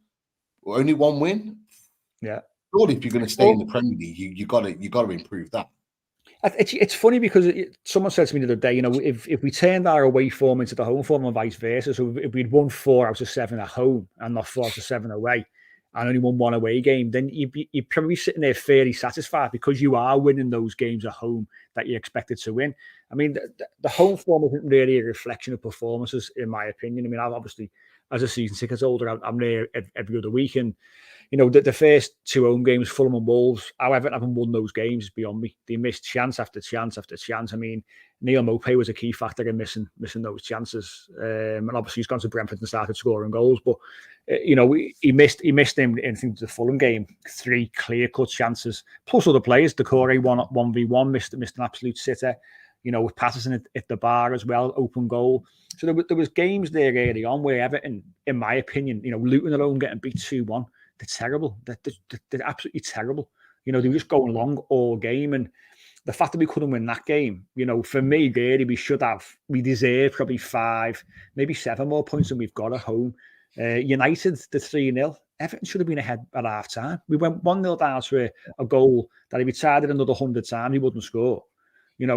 only 1 win. Yeah. Surely, if you're going to stay in the Premier League, you got to improve that. It's funny, because someone said to me the other day, if we turned our away form into the home form and vice versa, so if we'd won 4 out of 7 at home and not 4 out of 7 away, and only won 1 away game, then you'd probably be sitting there fairly satisfied, because you are winning those games at home that you expected to win. I mean, the home form isn't really a reflection of performances, in my opinion. I mean, I've obviously, as a season ticket holder, I'm there every other week, and the first 2 home games, Fulham and Wolves, however, haven't won those games is beyond me. They missed chance after chance after chance. I mean, Neil Maupay was a key factor in missing those chances, and obviously he's gone to Brentford and started scoring goals. But he missed in the Fulham game 3 clear-cut chances, plus other players. Decore 1v1 missed an absolute sitter. With Patterson at the bar as well, open goal. So there was games there early on where Everton, in my opinion, Luton alone getting beat 2-1. They're terrible. They're absolutely terrible. They were just going long all game. And the fact that we couldn't win that game, for me, really, we deserve probably 5, maybe 7 more points than we've got at home. United, the 3-0. Everton should have been ahead at half time. We went 1-0 down to a goal that if he tried it another 100 times, he wouldn't score.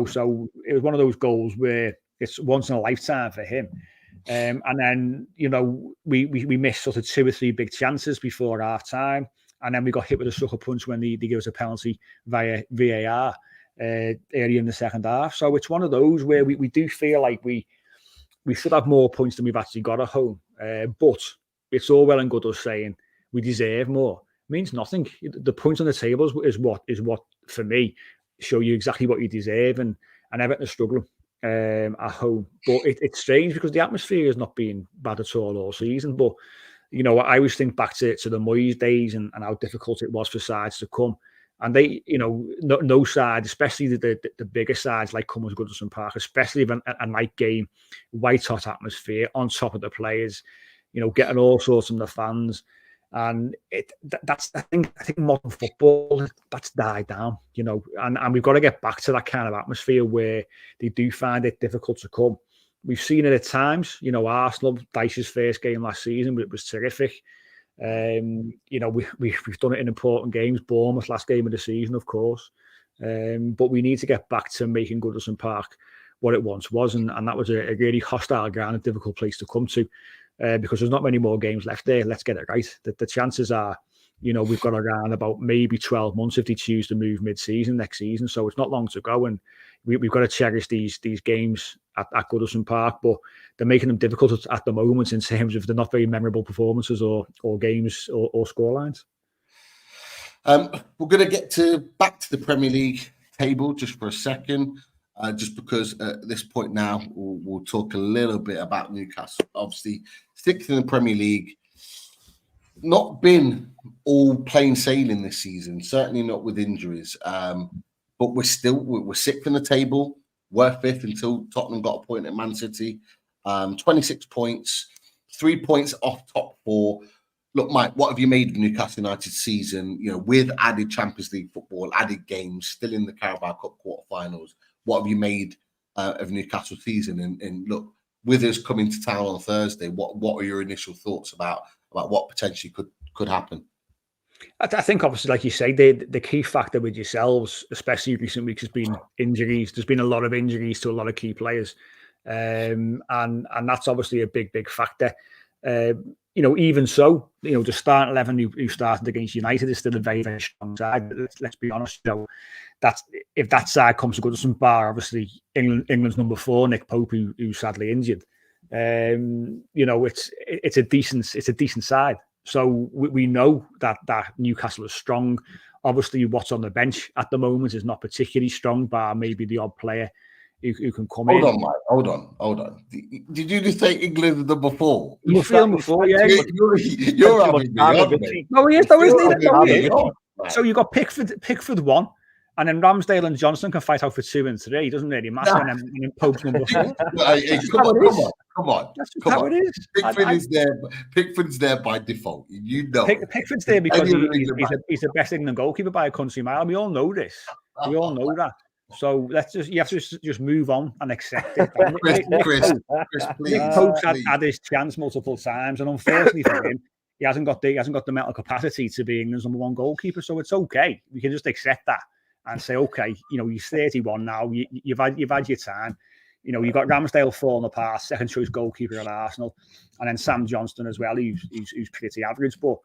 So it was one of those goals where it's once in a lifetime for him. And then, we missed sort of 2 or 3 big chances before half time. And then we got hit with a sucker punch when they gave us a penalty via VAR early in the second half. So it's one of those where we do feel like we we should have more points than we've actually got at home. But it's all well and good us saying we deserve more. It means nothing. The points on the table is what for me show you exactly what you deserve. And Everton are struggling at home. But it's strange because the atmosphere has not been bad at all season. But I always think back to the Moyes days and how difficult it was for sides to come. And they, no side, especially the bigger sides like Cummins, Goodison Park, especially a night game, white hot atmosphere on top of the players, getting all sorts from the fans. And that's I think modern football that's died down, and we've got to get back to that kind of atmosphere where they do find it difficult to come. We've seen it at times, Arsenal, Dyche's first game last season, it was terrific. We've done it in important games. Bournemouth last game of the season, of course, but we need to get back to making Goodison Park what it once was, and that was a really hostile ground, a difficult place to come to. Because there's not many more games left there. Let's get it right. The chances are, we've got around about maybe 12 months if they choose to move mid-season next season. So it's not long to go, and we've got to cherish these games at Goodison Park. But they're making them difficult at the moment in terms of they're not very memorable performances or games or scorelines. We're going to get back to the Premier League table just for a second. Just because at this point now, we'll talk a little bit about Newcastle. Obviously, sixth in the Premier League, not been all plain sailing this season. Certainly not with injuries, but we're sixth in the table. We're fifth until Tottenham got a point at Man City. 26 points, 3 points off top four. Look, Mike, what have you made of Newcastle United's season? With added Champions League football, added games, still in the Carabao Cup quarterfinals. What have you made of Newcastle's season? And look, with us coming to town on Thursday, what are your initial thoughts about what potentially could happen? I think, obviously, like you say, the key factor with yourselves, especially in recent weeks, has been injuries. There's been a lot of injuries to a lot of key players, and that's obviously a big factor. Even so, the start 11 who started against United is still a very, very strong side. Let's be honest, that's if that side comes to Goodison Park, obviously England's number 4, Nick Pope, who's sadly injured. It's a decent side. So we know that Newcastle is strong. Obviously, what's on the bench at the moment is not particularly strong, bar maybe the odd player who can come in. Hold on, Mike. Hold on. Did you just say England number 4? You're feeling before, yeah. You're having me. No, he is, though, isn't he? So you got Pickford 1, and then Ramsdale and Johnson can fight out for 2 and 3. It doesn't really matter. And then Pope's number 4. Come on. That's just how it is. Pickford's there by default. Pickford's there because he's the best England goalkeeper by a country mile. We all know this. We all know that. So you have to just move on and accept it. Chris, Nick Pope's had his chance multiple times, and unfortunately for him, he hasn't got the mental capacity to be England's number 1 goalkeeper. So it's okay. We can just accept that and say, okay, he's 31 now. You've had your time. You've got Ramsdale falling apart, second choice goalkeeper at Arsenal, and then Sam Johnston as well, who's pretty average. But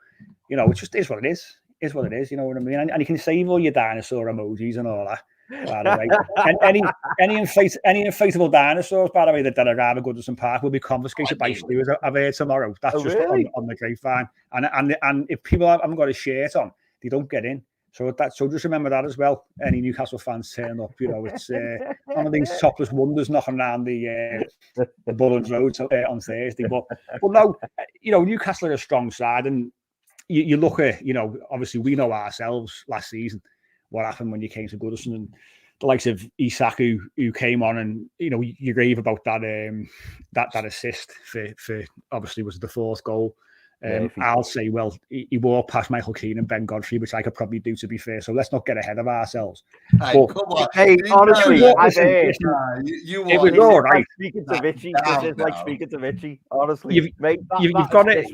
it just is what it is. It's what it is. You know what I mean? And you can save all your dinosaur emojis and all that. By the way, and any inflatable dinosaurs, by the way, that arrive at Goodison Park will be confiscated by stewards. I've heard tomorrow. That's just really? on the grapevine. And if people haven't got a shirt on, they don't get in. So just remember that as well. Any Newcastle fans turn up, it's one of these topless wonders knocking around the Bullens Road on Thursday. But no, Newcastle are a strong side, and you look at, obviously we know ourselves last season what happened when you came to Goodison, and the likes of Isak who came on, and you rave about that assist for obviously was the 4th goal. I'll say, well, he walked past Michael Keane and Ben Godfrey, which I could probably do, to be fair. So let's not get ahead of ourselves. Hey, come on. Hey, honestly, it was all right. Speaking to Vichy, this is like speaking to Vichy. Honestly, you've got it.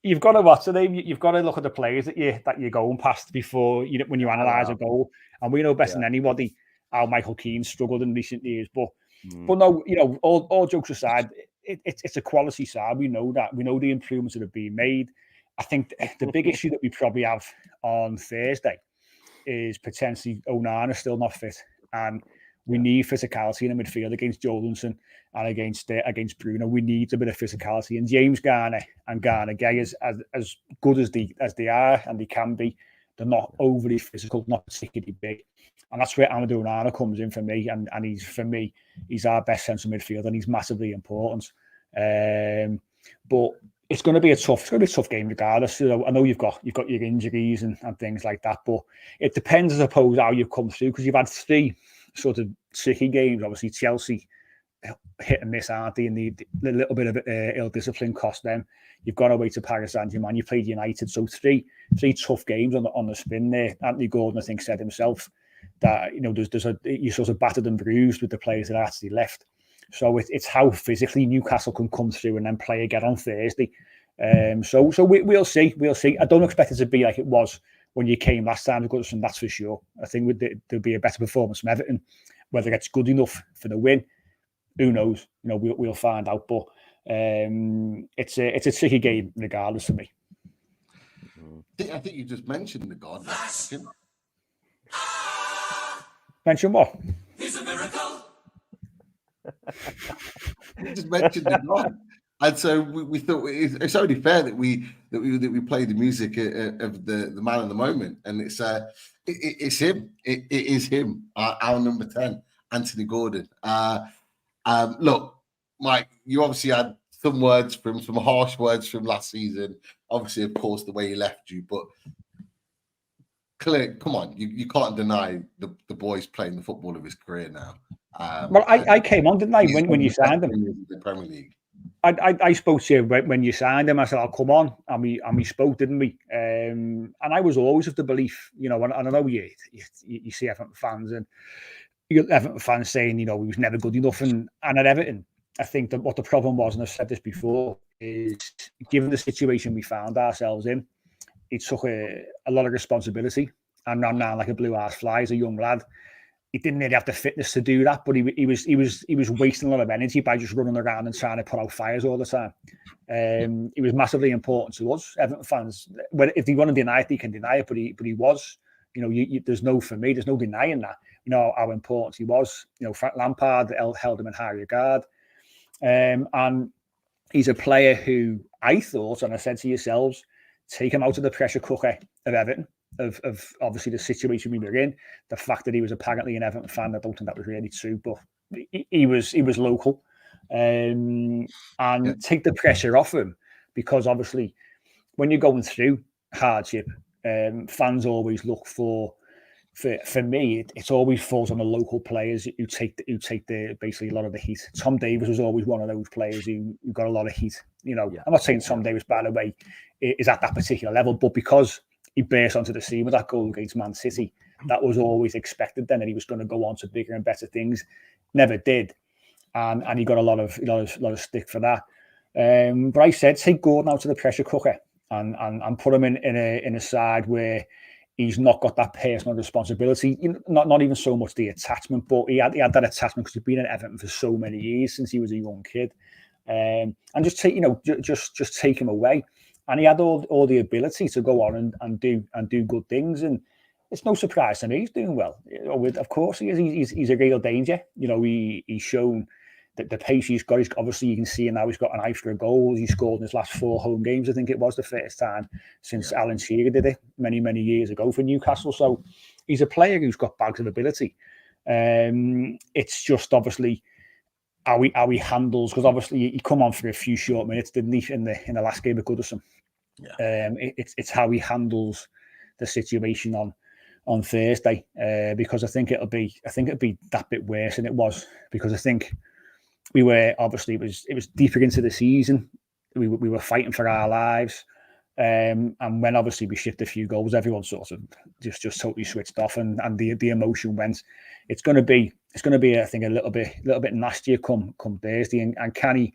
You've got to what's the name? You've got to look at the players that you're going past before when you analyse a goal. And we know better than anybody how Michael Keane struggled in recent years. But no, all jokes aside, it's a quality side. We know that. We know the improvements that have been made. I think the big issue that we probably have on Thursday is potentially Onana still not fit. And We need physicality in the midfield against Jolinson and against Bruno. We need a bit of physicality. And James Garner and Garner Gay, as good as they are and they can be, they're not overly physical, not particularly big. And that's where Amadou Onana comes in for me. And he's our best central midfielder, and he's massively important. But it's going to be a tough game regardless. You know, I know you've got your injuries and things like that, but it depends, I suppose, how you've come through, because you've had 3 sort of tricky games. Obviously, Chelsea hit and miss, aren't they? And the little bit of ill discipline cost them. You've gone away to Paris Saint-Germain. You played United, so three tough games on the spin there. Anthony Gordon, I think, said himself that you sort of battered and bruised with the players that actually left. So it's how physically Newcastle can come through and then play again on Thursday. So we'll see. I don't expect it to be like it was when you came last time to Goodison, that's for sure. I think there'll be a better performance from Everton. Whether it's good enough for the win, who knows? You know, we'll find out. But it's a tricky game regardless for me. I think you just mentioned the God. Mention what? He's a miracle. You just mentioned the God. And so we thought it's only fair that we play the music of the man of the moment, and it's him. It is him, our number 10, Anthony Gordon. Look, Mike, you obviously had some harsh words from last season. Obviously, of course, the way he left you, but clearly, come on, you can't deny the boy's playing the football of his career now. Well, I came on, didn't I, when you signed him? In the Premier League. I spoke to you when you signed him. I said, "I'll come on," and we spoke, didn't we? And I was always of the belief, you know, and I know you see Everton fans and you get Everton fans saying, you know, he was never good enough, and at Everton, I think that what the problem was, and I've said this before, is given the situation we found ourselves in, he took a lot of responsibility and ran around like a blue ass fly as a young lad. He didn't really have the fitness to do that, but he was wasting a lot of energy by just running around and trying to put out fires all the time. He was massively important to us, Everton fans. If they want to deny it, they can deny it, but he was. You know, there's no denying that. You know how important he was. You know, Frank Lampard held him in high regard, and he's a player who I thought, and I said to yourselves, take him out of the pressure cooker of Everton. Of obviously the situation we were in, the fact that he was apparently an Everton fan, I don't think that was really true, but he was local, and take the pressure off him, because obviously when you're going through hardship, fans always look for me, it always falls on the local players who take basically a lot of the heat. Tom Davies was always one of those players who got a lot of heat. You know, I'm not saying Tom Davies, by the way, is at that particular level, but because he burst onto the scene with that goal against Man City, that was always expected then, that he was going to go on to bigger and better things. Never did, and he got a lot of stick for that. But I said, take Gordon out of the pressure cooker and put him in a side where he's not got that personal responsibility. You know, not even so much the attachment, but he had that attachment because he'd been at Everton for so many years since he was a young kid, and just take take him away. And he had all the ability to go on and do good things, and it's no surprise to me he's doing well. Of course he is. He's a real danger. You know, he's shown that the pace he's got. He's obviously, you can see now he's got an eye for a goal. He scored in his last 4 home games. I think it was the first time since Alan Shearer did it many years ago for Newcastle. So he's a player who's got bags of ability. It's just obviously how he handles, because obviously he come on for a few short minutes, didn't he, in the last game at Goodison. It's how he handles the situation on Thursday, because I think it'll be that bit worse than it was, because I think we were obviously it was deeper into the season. We were fighting for our lives, and when obviously we shipped a few goals, everyone sort of just totally switched off, and the emotion went. It's going to be I think a little bit nastier come Thursday, and can he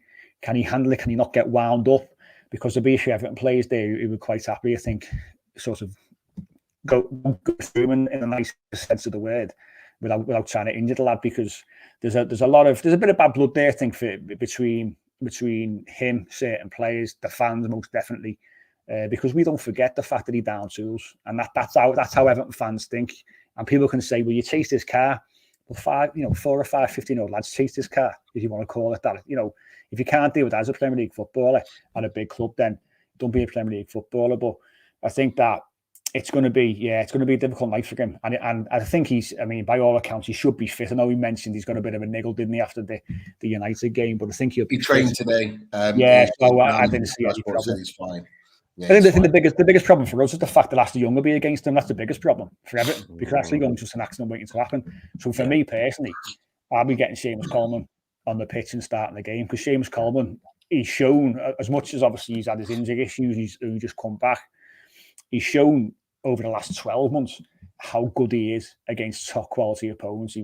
handle it? Can he not get wound up? Because there'll be a few Everton players there who were quite happy, I think, sort of go through in the nicest sense of the word, without trying to injure the lad, because there's a bit of bad blood there, I think, between him, certain players, the fans most definitely, because we don't forget the fact that he's down tools, and that's how Everton fans think. And people can say, well, you chased his car, well, 4 or 5 15-year-old lads chase this car, if you want to call it that. If you can't deal with that as a Premier League footballer at a big club, then don't be a Premier League footballer. But I think that it's going to be a difficult night for him. And I think by all accounts, he should be fit. I know he mentioned he's got a bit of a niggle, didn't he, after the United game? But I think he'll be trained fit today. So I didn't see any problem. He's fine. Yeah, I think the biggest problem for us is the fact that Ashley Young will be against him. That's the biggest problem for Everton, because Ashley Young's just an accident waiting to happen. So for me personally, I'll be getting Seamus Coleman on the pitch and starting the game, because Seamus Coleman, he's shown, as much as obviously he's had his injury issues, he's just come back. He's shown over the last 12 months how good he is against top quality opponents. I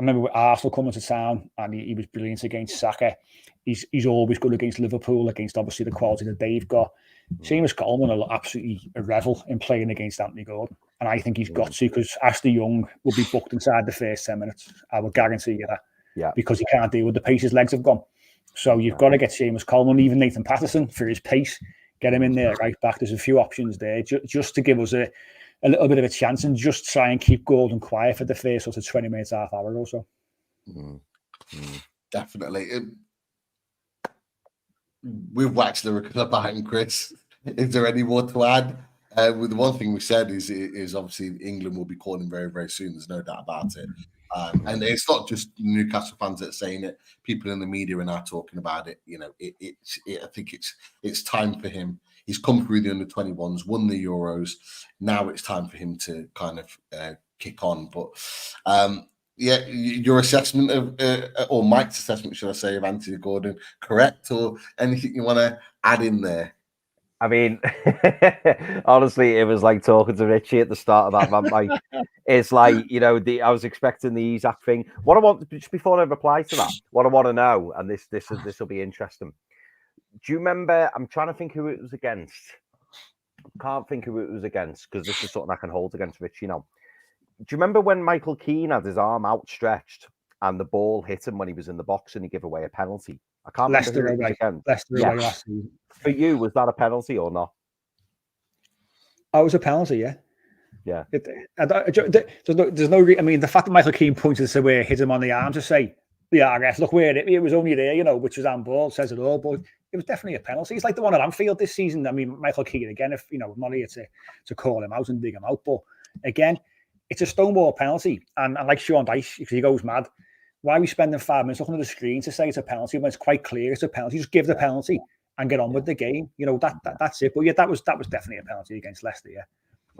remember with Arsenal coming to town, and he was brilliant against Saka. He's always good against Liverpool, against obviously the quality that they've got. Seamus Coleman will absolutely revel in playing against Anthony Gordon. And I think he's got to, because Ashley Young will be booked inside the first 10 minutes. I will guarantee you that. Yeah. Because he can't deal with the pace his legs have gone. So you've got to get Seamus Coleman, even Nathan Patterson, for his pace. Get him in there right back. There's a few options there just to give us a little bit of a chance, and just try and keep Gordon quiet for the first sort of 20 minutes, half hour or so. Definitely. We've waxed lyrical about him, Chris. Is there any more to add? With the one thing we said is obviously England will be calling very, very soon. There's no doubt about it. And it's not just Newcastle fans that are saying it. People in the media are now talking about it. I think it's time for him. He's come through the under-21s, won the Euros. Now it's time for him to kind of kick on. But your assessment of, or Mike's assessment, should I say, of Anthony Gordon, correct? Or anything you want to add in there? I mean, honestly, it was like talking to Richie at the start of that, man. Like, it's like, I was expecting the Isaac thing. What I want, just before I reply to that, what I want to know, and this will be interesting. Do you remember? I'm trying to think who it was against. Can't think who it was against, because this is something I can hold against Richie now. Do you remember when Michael Keane had his arm outstretched and the ball hit him when he was in the box and he gave away a penalty? I can't remember who it was against. Leicester away last season. For you, was that a penalty or not? Oh, it was a penalty, yeah. Yeah. There's no. I mean, the fact that Michael Keane pointed to where hit him on the arm to say, ref, look where it was only there, which was handball, says it all. But it was definitely a penalty. It's like the one at Anfield this season. I mean, Michael Keane again. If I'm not here to call him out and dig him out, but again, it's a stonewall penalty. And like Sean Dyche, because he goes mad. Why are we spending 5 minutes looking at the screen to say it's a penalty when it's quite clear it's a penalty? Just give the penalty and get on with the game. That's it. But yeah, that was definitely a penalty against Leicester. Yeah.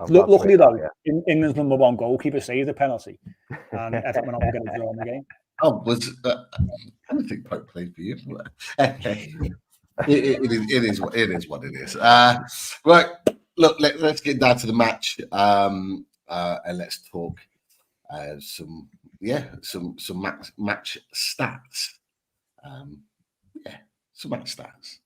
Luckily though, England's number one goalkeeper saved the penalty, and Everton went on to get a draw in the game. Oh, I don't think Pope played for you. It is what it is. Right, look, let's get down to the match, and let's talk some match stats. Some match stats.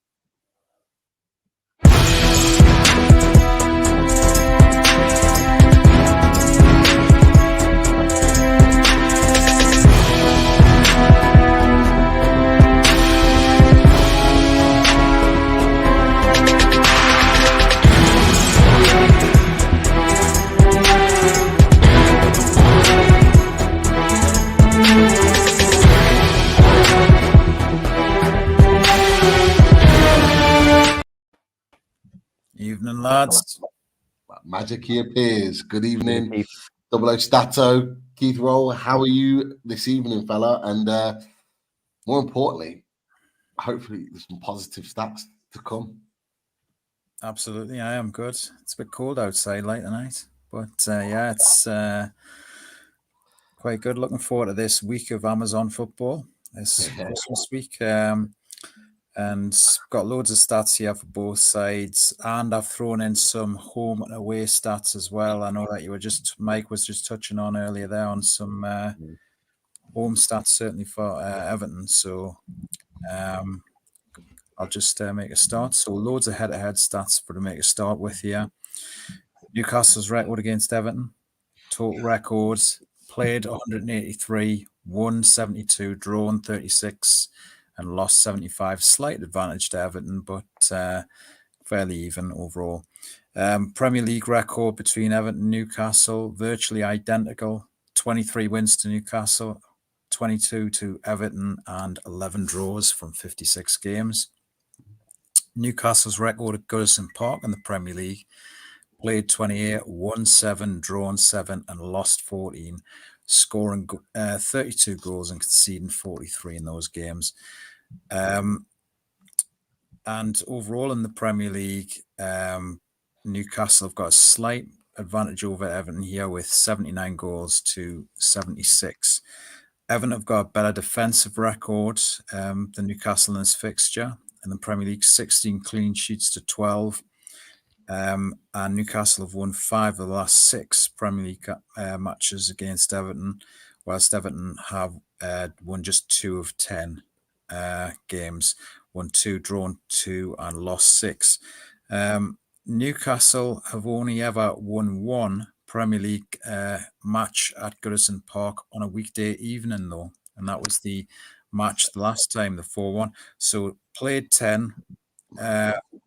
Evening, lads. Magic he appears. Good evening, Double O Stato, Keith Roll. How are you this evening, fella? And more importantly, hopefully there's some positive stats to come. Absolutely, I am good. It's a bit cold outside late tonight, but it's quite good. Looking forward to this week of Amazon football, this Christmas week. And got loads of stats here for both sides, and I've thrown in some home and away stats as well. I know that Mike was just touching on earlier there on some home stats, certainly for Everton. So I'll just make a start. So loads of head-to-head stats to make a start with here. Newcastle's record against Everton, total records, played 183, won 72, drawn 36, and lost 75. Slight advantage to Everton, but fairly even overall. Premier League record between Everton and Newcastle, virtually identical. 23 wins to Newcastle, 22 to Everton, and 11 draws from 56 games. Newcastle's record at Goodison Park in the Premier League: played 28, won 7, drawn 7, and lost 14, scoring 32 goals and conceding 43 in those games. And overall in the Premier League, Newcastle have got a slight advantage over Everton here with 79 goals to 76. Everton have got a better defensive record than Newcastle in this fixture. In the Premier League, 16 clean sheets to 12. And Newcastle have won 5 of the last 6 Premier League matches against Everton, whilst Everton have won just 2 of 10 games, won 2, drawn 2, and lost 6. Newcastle have only ever won 1 Premier League match at Goodison Park on a weekday evening, though, and that was the match the last time, the 4-1. So played 10,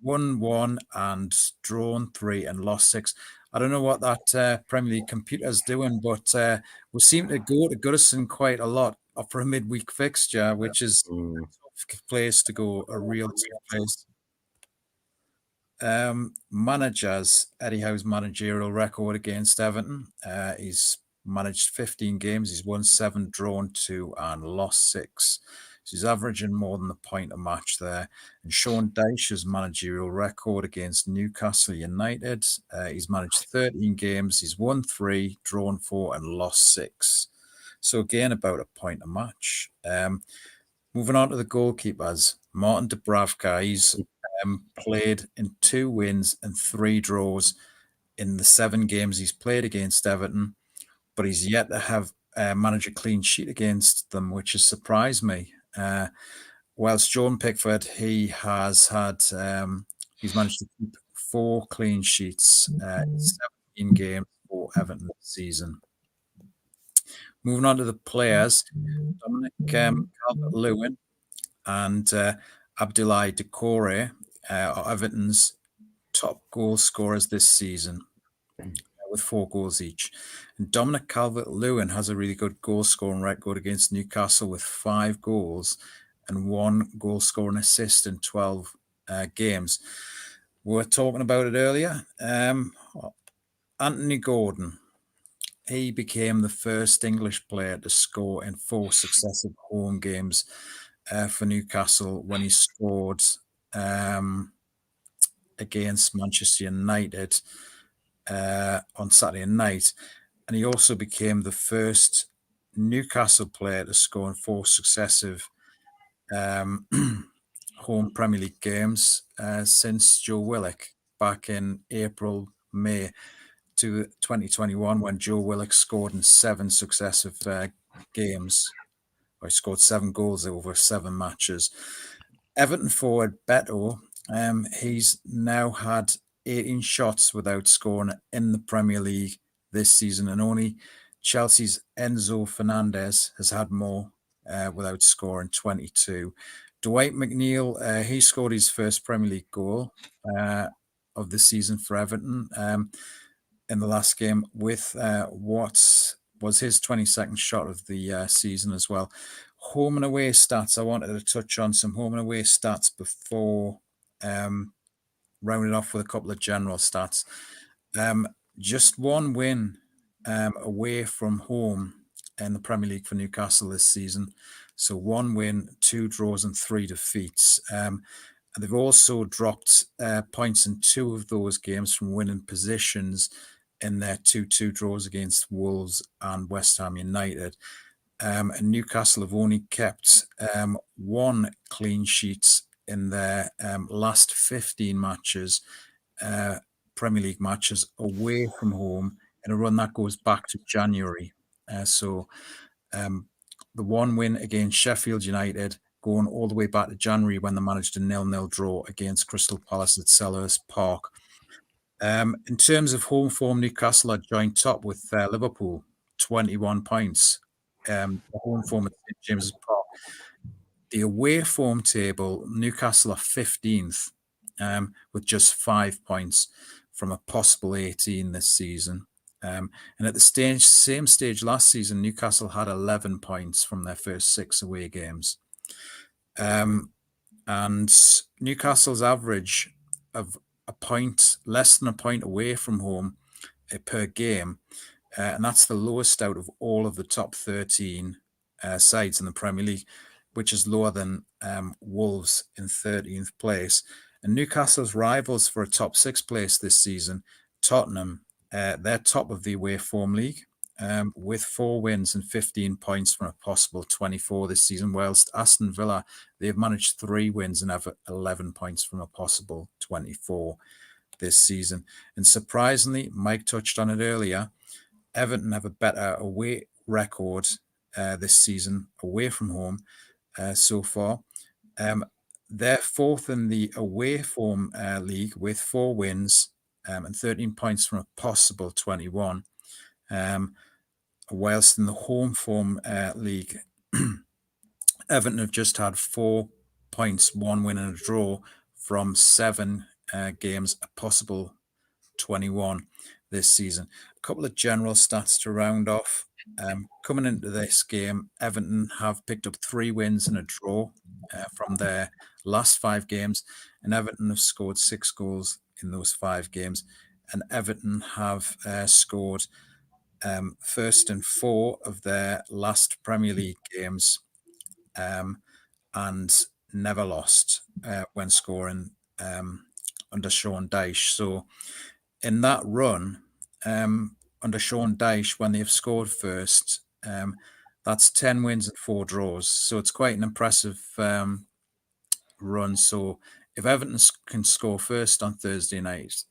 won 1, and drawn 3, and lost 6. I don't know what that Premier League computer's doing, but we seem to go to Goodison quite a lot for a midweek fixture, which is a tough place to go, a real tough place. Managers, Eddie Howe's managerial record against Everton. He's managed 15 games. He's won 7, drawn 2, and lost 6. So he's averaging more than a point a match there. And Sean Dyche's managerial record against Newcastle United. He's managed 13 games. He's won 3, drawn 4, and lost 6. So again, about a point a match. Moving on to the goalkeepers. Martin Dubravka, he's played in 2 wins and 3 draws in the 7 games he's played against Everton, but he's yet to have managed a clean sheet against them, which has surprised me. Whilst John Pickford, he has had he's managed to keep 4 clean sheets in 17 games for Everton this season. Moving on to the players, Dominic Calvert-Lewin and Abdoulaye Doucouré are Everton's top goal scorers this season, with 4 goals each. And Dominic Calvert-Lewin has a really good goal scoring record against Newcastle with 5 goals and 1 goal scoring assist in 12 games. We were talking about it earlier. Anthony Gordon, he became the first English player to score in 4 successive home games for Newcastle when he scored against Manchester United on Saturday night. And he also became the first Newcastle player to score in 4 successive home Premier League games since Joe Willock back in May to 2021, when Joe Willock scored in 7 successive games. He scored 7 goals over 7 matches. Everton forward Beto, he's now had 18 shots without scoring in the Premier League this season, and only Chelsea's Enzo Fernandez has had more without scoring, 22. Dwight McNeil, he scored his first Premier League goal of the season for Everton in the last game with what was his 22nd shot of the season as well. Home and away stats. I wanted to touch on some home and away stats before rounding off with a couple of general stats. Just 1 win away from home in the Premier League for Newcastle this season. So 1 win, 2 draws, and 3 defeats. And they've also dropped points in 2 of those games from winning positions in their 2-2 draws against Wolves and West Ham United. And Newcastle have only kept 1 clean sheet in their last 15 matches, Premier League matches away from home, in a run that goes back to January. So the 1 win against Sheffield United going all the way back to January, when they managed a 0-0 draw against Crystal Palace at Selhurst Park. In terms of home form, Newcastle are joint top with Liverpool, 21 points. The home form at St James's Park. The away form table, Newcastle are 15th with just 5 points from a possible 18 this season. And at the same stage last season, Newcastle had 11 points from their first 6 away games. And Newcastle's average of less than a point away from home per game, and that's the lowest out of all of the top 13 sides in the Premier League, which is lower than Wolves in 13th place. And Newcastle's rivals for a top 6 place this season, Tottenham, they're top of the away form league with 4 wins and 15 points from a possible 24 this season, whilst Aston Villa, they've managed 3 wins and have 11 points from a possible 24 this season. And surprisingly, Mike touched on it earlier, Everton have a better away record this season away from home so far. They're 4th in the away form league with 4 wins and 13 points from a possible 21. Whilst in the home form league, Everton have just had 4 points, 1 win and a draw from 7 games, a possible 21 this season. A couple of general stats to round off. Coming into this game, Everton have picked up 3 wins and a draw from their last 5 games, and Everton have scored 6 goals in those 5 games. And Everton have scored first in 4 of their last Premier League games and never lost when scoring under Sean Dyche. So in that run, under Sean Dyche, when they've scored first, that's 10 wins and 4 draws. So it's quite an impressive run. So if Everton can score first on Thursday night,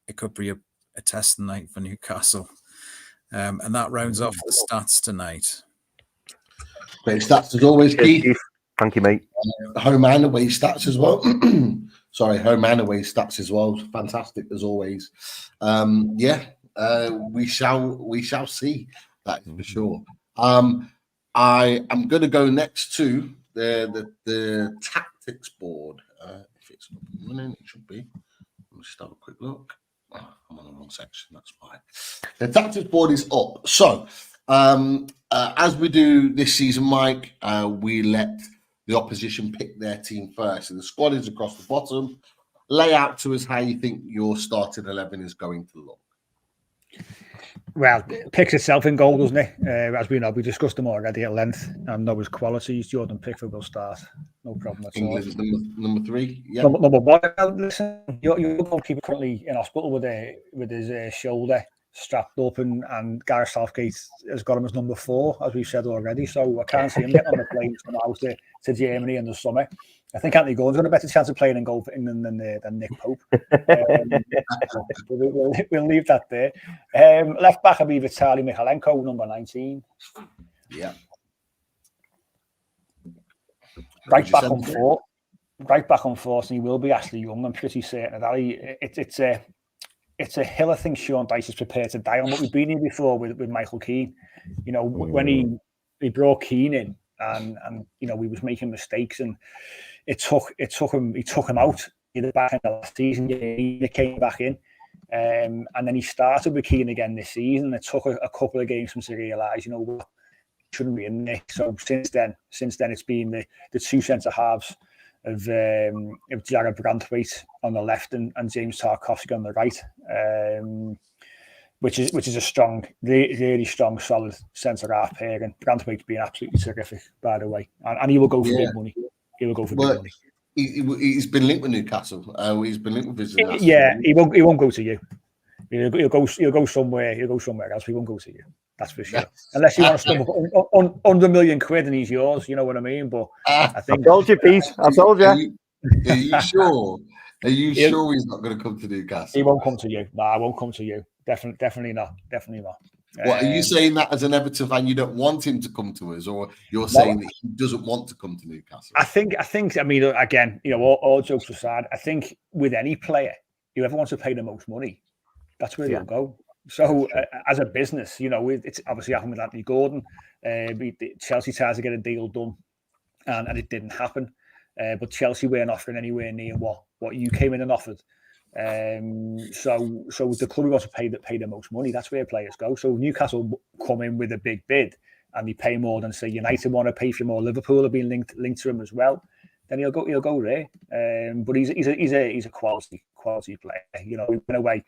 it could be a testing night for Newcastle. And that rounds off the stats tonight. Great stats as always, Keith. Thank you, mate. Home and away stats as well. Sorry, home and away stats as well. Fantastic as always. We shall see. That is for sure. I am going to go next to the tactics board. If it's not running, it should be. Let's just have a quick look. Oh, I'm on the wrong section. That's why. The tactics board is up. So, as we do this season, Mike, we let the opposition pick their team first. So the squad is across the bottom. Lay out to us how you think your starting 11 is going to look. Well, it picks itself in goal, doesn't it? As we know, we discussed them already at length and know his qualities. Jordan Pickford will start. No problem at all. England's number 3. Yeah. Number 1. Listen, your goalkeeper currently in hospital with his shoulder strapped up, and Gareth Southgate has got him as number 4, as we've said already. So I can't see him getting on the plane from out to Germany in the summer. I think Anthony Gordon's got a better chance of playing in goal for England than Nick Pope. We'll leave that there. Left back will be Vitaly Michalenko, number 19. Yeah. Right back, unfortunately, will be Ashley Young. I'm pretty certain of that. It's a hill I think Sean Dyche is prepared to die on, but we've been here before with Michael Keane. You know, when he brought Keane in and he was making mistakes, and he took him out in the back end of last season. He came back in, and then he started with Keane again this season. It took a couple of games for him to realise, what shouldn't be in there. So since then it's been the 2 centre halves of Jared Branthwaite on the left and James Tarkowski on the right, which is a strong, really strong, solid centre half pair. And Branthwaite's been absolutely terrific, by the way, and he will go for big money. He will go for big money. He's been linked with Newcastle. He's been linked with Visiting. Yeah, he won't go to you. He'll go somewhere. He'll go somewhere else. He won't go to you. That's for sure. Unless you want to stumble under £1 million and he's yours, you know what I mean? But I think I told you, Pete. I told you. Are you sure? Are you sure he's not going to come to Newcastle? He won't come to you. No, I won't come to you. Definitely not. Definitely not. What are you saying, that as an Everton fan, you don't want him to come to us, or you're saying that he doesn't want to come to Newcastle? I think. I mean, again, all jokes aside, I think with any player, whoever wants to pay the most money, that's where they'll go. So, as a business, it's obviously happened with Anthony Gordon. Chelsea tried to get a deal done, and it didn't happen. But Chelsea weren't offering anywhere near what you came in and offered. So the club wants to pay the most money. That's where players go. So Newcastle come in with a big bid, and they pay more than say United want to pay for him, or Liverpool have been linked to him as well. Then he'll go there. But he's a quality player. You know, he went away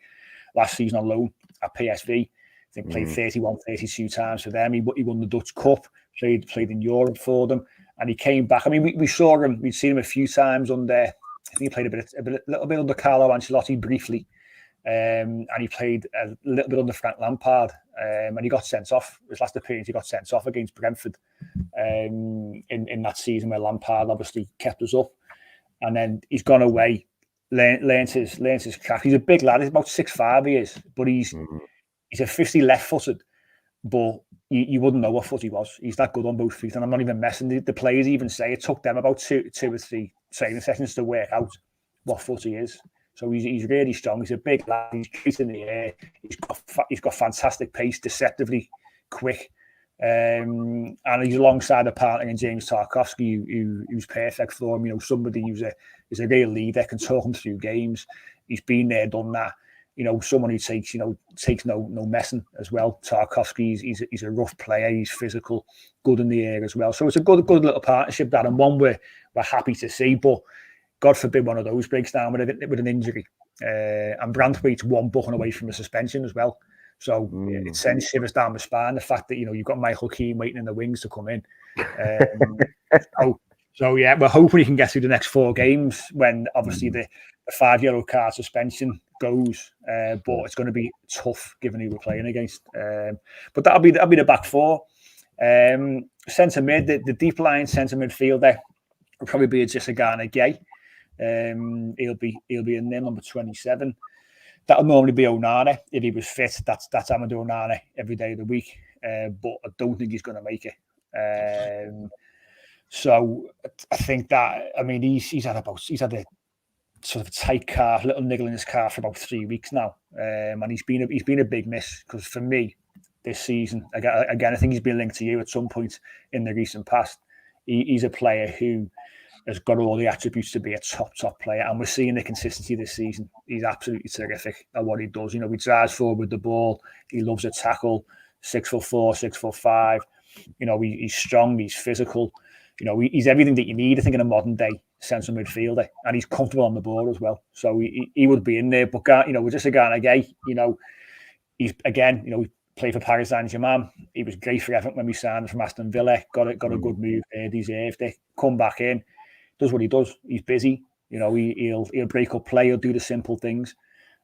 last season on loan at PSV. I think played 31, 32 times for them. He won the Dutch Cup. Played in Europe for them, and he came back. I mean, we saw him. We'd seen him a few times under. I think he played a little bit under Carlo Ancelotti briefly, and he played a little bit under Frank Lampard. And he got sent off. His last appearance, he got sent off against Brentford in that season where Lampard obviously kept us up. And then he's gone away, learns his craft. He's a big lad. He's about 6'5", he is, but he's a 50 left-footed. But you wouldn't know what foot he was. He's that good on both feet, and I'm not even messing. The players even say it took them about two or three training sessions to work out what foot he is. So he's really strong. He's a big lad. He's great in the air. He's got fantastic pace, deceptively quick, and he's alongside a partner in James Tarkowski, who's perfect for him. You know, somebody who's a real leader, can talk him through games. He's been there, done that. You know, someone who takes no messing as well. Tarkowski, he's a rough player. He's physical, good in the air as well. So it's a good little partnership, that, and one we're happy to see. But God forbid one of those breaks down with an injury. And Branthwaite's one booking away from a suspension as well. So it sends shivers down the spine. The fact that you've got Michael Keane waiting in the wings to come in. So yeah, we're hoping he can get through the next 4 games when obviously the 5 yellow card suspension goes, but it's going to be tough given who we're playing against. But that'll be the back 4. Centre mid, the deep line centre midfielder will probably be Gisagana Gay. He'll be in there, number 27. That'll normally be Onana if he was fit. That's Amadou Onana every day of the week. But I don't think he's going to make it. So I think that, I mean, he's had a sort of tight calf, little niggle in his calf for about 3 weeks now, and he's been a big miss, because for me this season, again, I think he's been linked to you at some point in the recent past. He's a player who has got all the attributes to be a top player, and we're seeing the consistency this season. He's absolutely terrific at what he does. You know, he drives forward with the ball. He loves a tackle. 6'4", 6'5". You know, he's strong. He's physical. You know, he's everything that you need, I think, in a modern day central midfielder, and he's comfortable on the ball as well. So he would be in there. But with just a Ghana Gay, he's again, we played for Paris Saint-Germain. He was great for Everton when we signed him from Aston Villa. Got a good move there, deserved it. Come back in, does what he does. He's busy. He'll break up play. He'll do the simple things.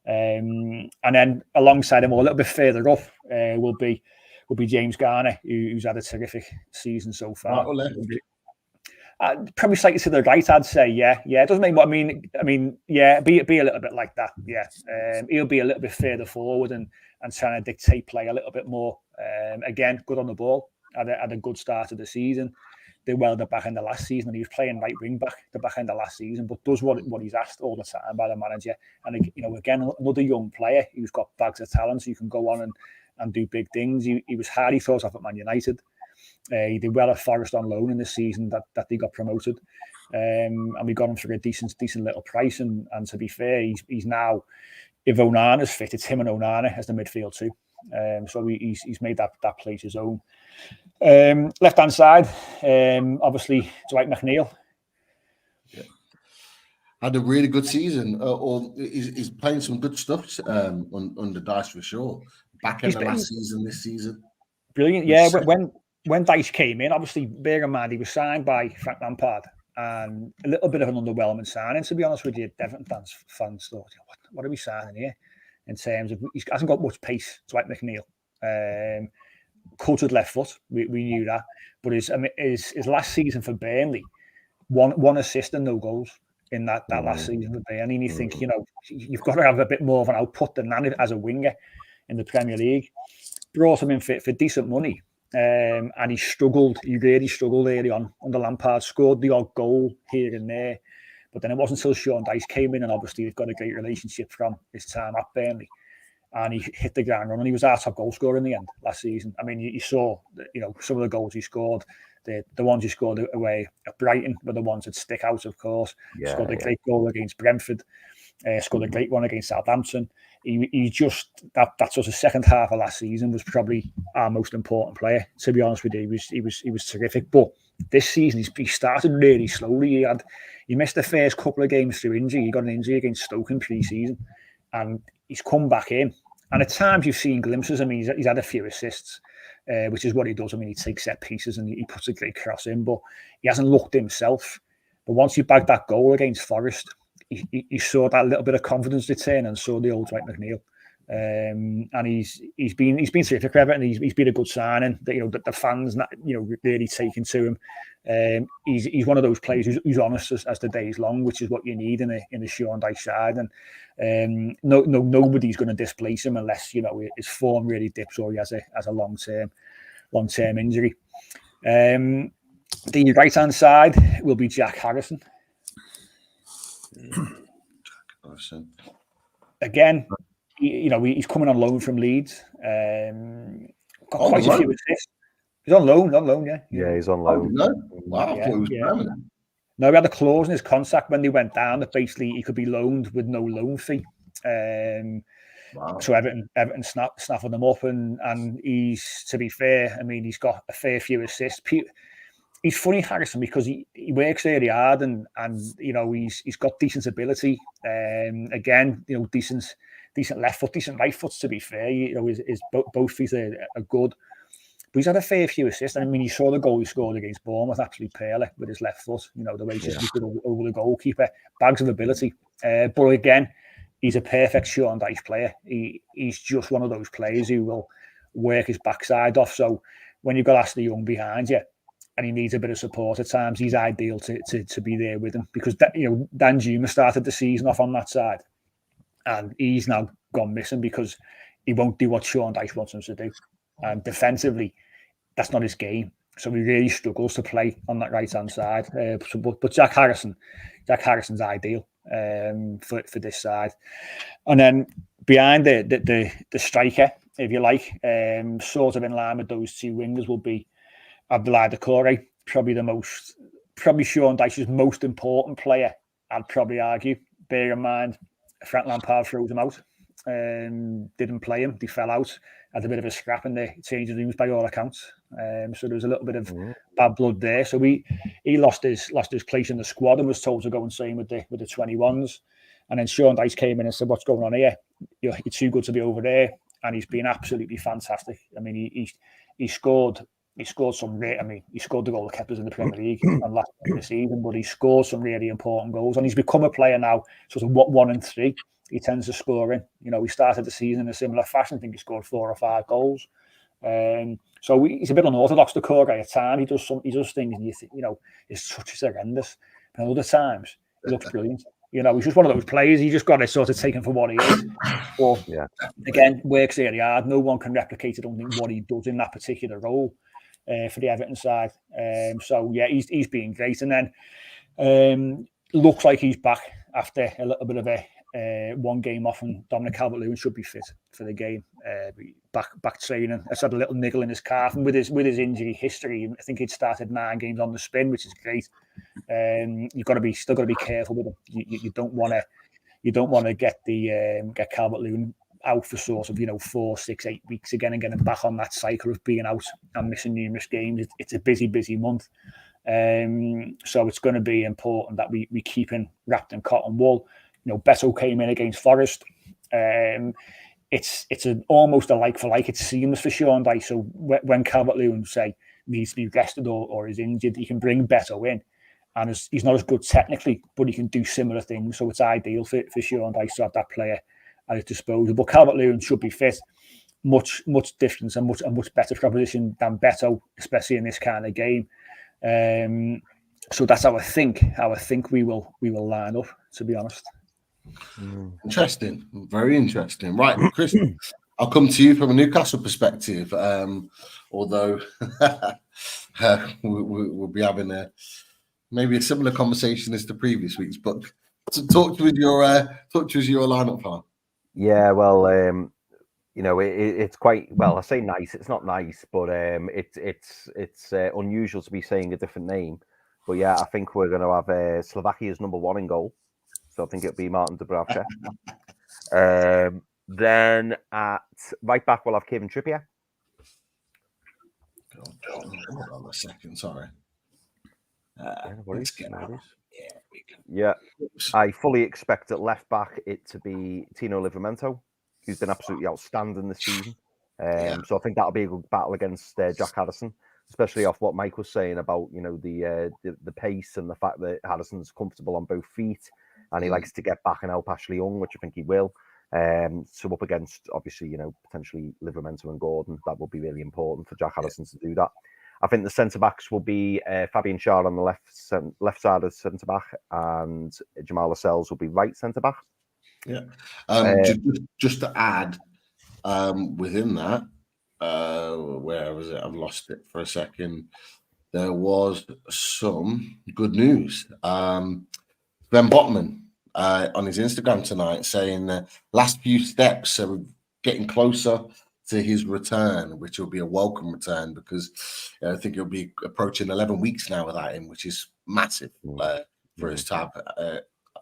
And then alongside him, or a little bit further up, will be James Garner, who's had a terrific season so far. Probably slightly to the right, I'd say. Yeah. It doesn't make what I mean. Yeah, be a little bit like that. Yeah, he'll be a little bit further forward and trying to dictate play a little bit more. Again, good on the ball. Had a good start of the season. Did well at the back end of last season, and he was playing right wing back the back end of last season. But does what he's asked all the time by the manager. And again, another young player who's got bags of talent, so you can go on and do big things. He was hard. He thought off at Man United. He did well at Forest on loan in this season that they got promoted, and we got him for a decent little price. And to be fair, he's now, if Onana's fit, it's him and Onana as the midfield too. So he's made that place his own. Left hand side, obviously Dwight McNeil. Yeah. Had a really good season, or he's playing some good stuff under Dice for sure. Back in the last season, this season, brilliant. Yeah, when Dice came in, obviously, bear in mind he was signed by Frank Lampard, and a little bit of an underwhelming signing, to be honest with you. Everton fans thought, what are we signing here? In terms of, he hasn't got much pace, Dwight McNeil. Cultured left foot, we knew that. But his last season for Burnley, one assist and no goals in that last season for Burnley. And you think, you've got to have a bit more of an output than that as a winger in the Premier League. Brought him in for decent money. And he really struggled early on under Lampard, scored the odd goal here and there. But then it wasn't until Sean Dyche came in, and obviously they've got a great relationship from his time at Burnley, and he hit the ground running. He was our top goal scorer in the end last season. I mean, you saw, some of the goals he scored, the ones he scored away at Brighton were the ones that stick out, of course. Scored a great goal against Brentford. Scored a great one against Southampton. He just that sort of second half of last season was probably our most important player. To be honest with you, he was terrific. But this season he started really slowly. He missed the first couple of games through injury. He got an injury against Stoke in pre-season, and he's come back in. And at times you've seen glimpses. I mean, he's had a few assists, which is what he does. I mean, he takes set pieces and he puts a great cross in, but he hasn't looked himself. But once he bagged that goal against Forest, he saw that little bit of confidence return and saw the old Dwight McNeil. And he's been terrific for Everton. He's been a good signing. That the fans really taken to him. He's one of those players who's honest as the day's long, which is what you need in a Sean Dyche side. And nobody's going to displace him unless his form really dips or he has a long term injury. The right hand side will be Jack Harrison. Again, he's coming on loan from Leeds. Got quite a few assists. He's on loan, yeah. Yeah, he's on loan. No? Wow, I thought it was permanent. No, he had a clause in his contract when they went down that basically he could be loaned with no loan fee. Wow. So Everton snapping them up, and he's, to be fair, I mean, he's got a fair few assists. He's funny, Harrison, because he works really hard and he's got decent ability. Again, decent left foot, decent right foot. To be fair, his both feet are good. But he's had a fair few assists. I mean, you saw the goal he scored against Bournemouth, absolutely pearly with his left foot. The way he just looked over the goalkeeper, bags of ability. But again, he's a perfect Sean Dyche player. He's just one of those players who will work his backside off. So when you've got Ashley Young behind you, and he needs a bit of support at times, he's ideal to be there with him, because Dan Juma started the season off on that side, and he's now gone missing because he won't do what Sean Dyche wants him to do. And defensively, that's not his game, so he really struggles to play on that right hand side. But Jack Harrison's ideal for this side. And then behind the striker, if you like, sort of in line with those two wingers, will be Abdoulaye Doucouré, probably Sean Dyche's most important player, I'd probably argue. Bear in mind, Frank Lampard throws him out, didn't play him, they fell out, had a bit of a scrap in the changing rooms by all accounts. So there was a little bit of bad blood there. So he lost his place in the squad and was told to go and sign with the 21s. And then Sean Dyche came in and said, "What's going on here? You're too good to be over there." And he's been absolutely fantastic. I mean, he scored some great. I mean, he scored the goal that kept us in the Premier League and last of the season, but he scored some really important goals, and he's become a player now, sort of 1 and 3. He tends to score in. He started the season in a similar fashion. I think he scored 4 or 5 goals. So he's a bit unorthodox, Doucouré, at times. He does things, and you think, his touch is horrendous. But other times, he looks brilliant. He's just one of those players. You just got to sort of take him for what he is. But again, works really hard. No one can replicate, I don't think, what he does in that particular role for the Everton side. So yeah, he's been great. And then looks like he's back after a little bit of a 1 game off, and Dominic Calvert-Lewin should be fit for the game. Back training. Has had a little niggle in his calf, and with his injury history, I think he'd started 9 games on the spin, which is great. You've got to still got to be careful with him. You don't want to get Calvert-Lewin out for sort of 4, 6, 8 weeks again and getting back on that cycle of being out and missing numerous games. It's a busy month. So it's going to be important that we keep him wrapped in cotton wool. Beto came in against Forest. It's almost a like for like. It's seamless for Sean Dyche. So when Calvert-Lewin needs to be rested or is injured, he can bring Beto in, and he's not as good technically, but he can do similar things. So it's ideal for Sean Dyche to have that player at his disposal. But Calvert-Lewin should be fit. Much difference and much better proposition than Beto, especially in this kind of game. So that's how I think we will line up, to be honest. Interesting, very interesting. Right, Chris, I'll come to you from a Newcastle perspective. Although we'll be having maybe a similar conversation as the previous weeks, but talk to us your lineup, Farm. Yeah, well, it's quite well. I say nice. It's not nice, but it's unusual to be saying a different name. But yeah, I think we're going to have Slovakia's number 1 in goal. So I think it'll be Martin Dubravka. Then at right back, we'll have Kevin Trippier. Hold on a second, sorry. Worries, Let's get no out. worries. Yeah, we go. Yeah, Oops. I fully expect at left back it to be Tino Livramento, who's been absolutely outstanding this season. So I think that'll be a good battle against Jack Harrison, especially off what Mike was saying about the pace and the fact that Harrison's comfortable on both feet and he likes to get back and help Ashley Young, which I think he will. So up against obviously potentially Livramento and Gordon, that will be really important for Jack Harrison to do that. I think the centre backs will be Fabian Schär on the left side of centre back, and Jamal Lascelles will be right centre back. Yeah. Just to add, within that, where was it? I've lost it for a second. There was some good news. Ben Botman on his Instagram tonight saying the last few steps are getting closer to his return, which will be a welcome return because I think it'll be approaching 11 weeks now without him, which is massive for us to have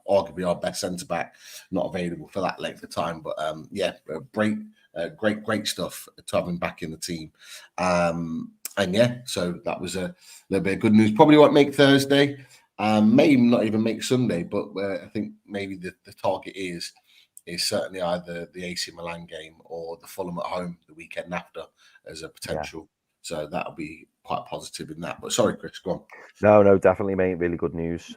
arguably our best centre back not available for that length of time. But great stuff to have him back in the team. So that was a little bit of good news. Probably won't make Thursday, maybe not even make Sunday, but I think maybe the target is certainly either the AC Milan game or the Fulham at home the weekend after as a potential. So that'll be quite positive in that. But sorry, Chris, go on. No, definitely, mate. Really good news.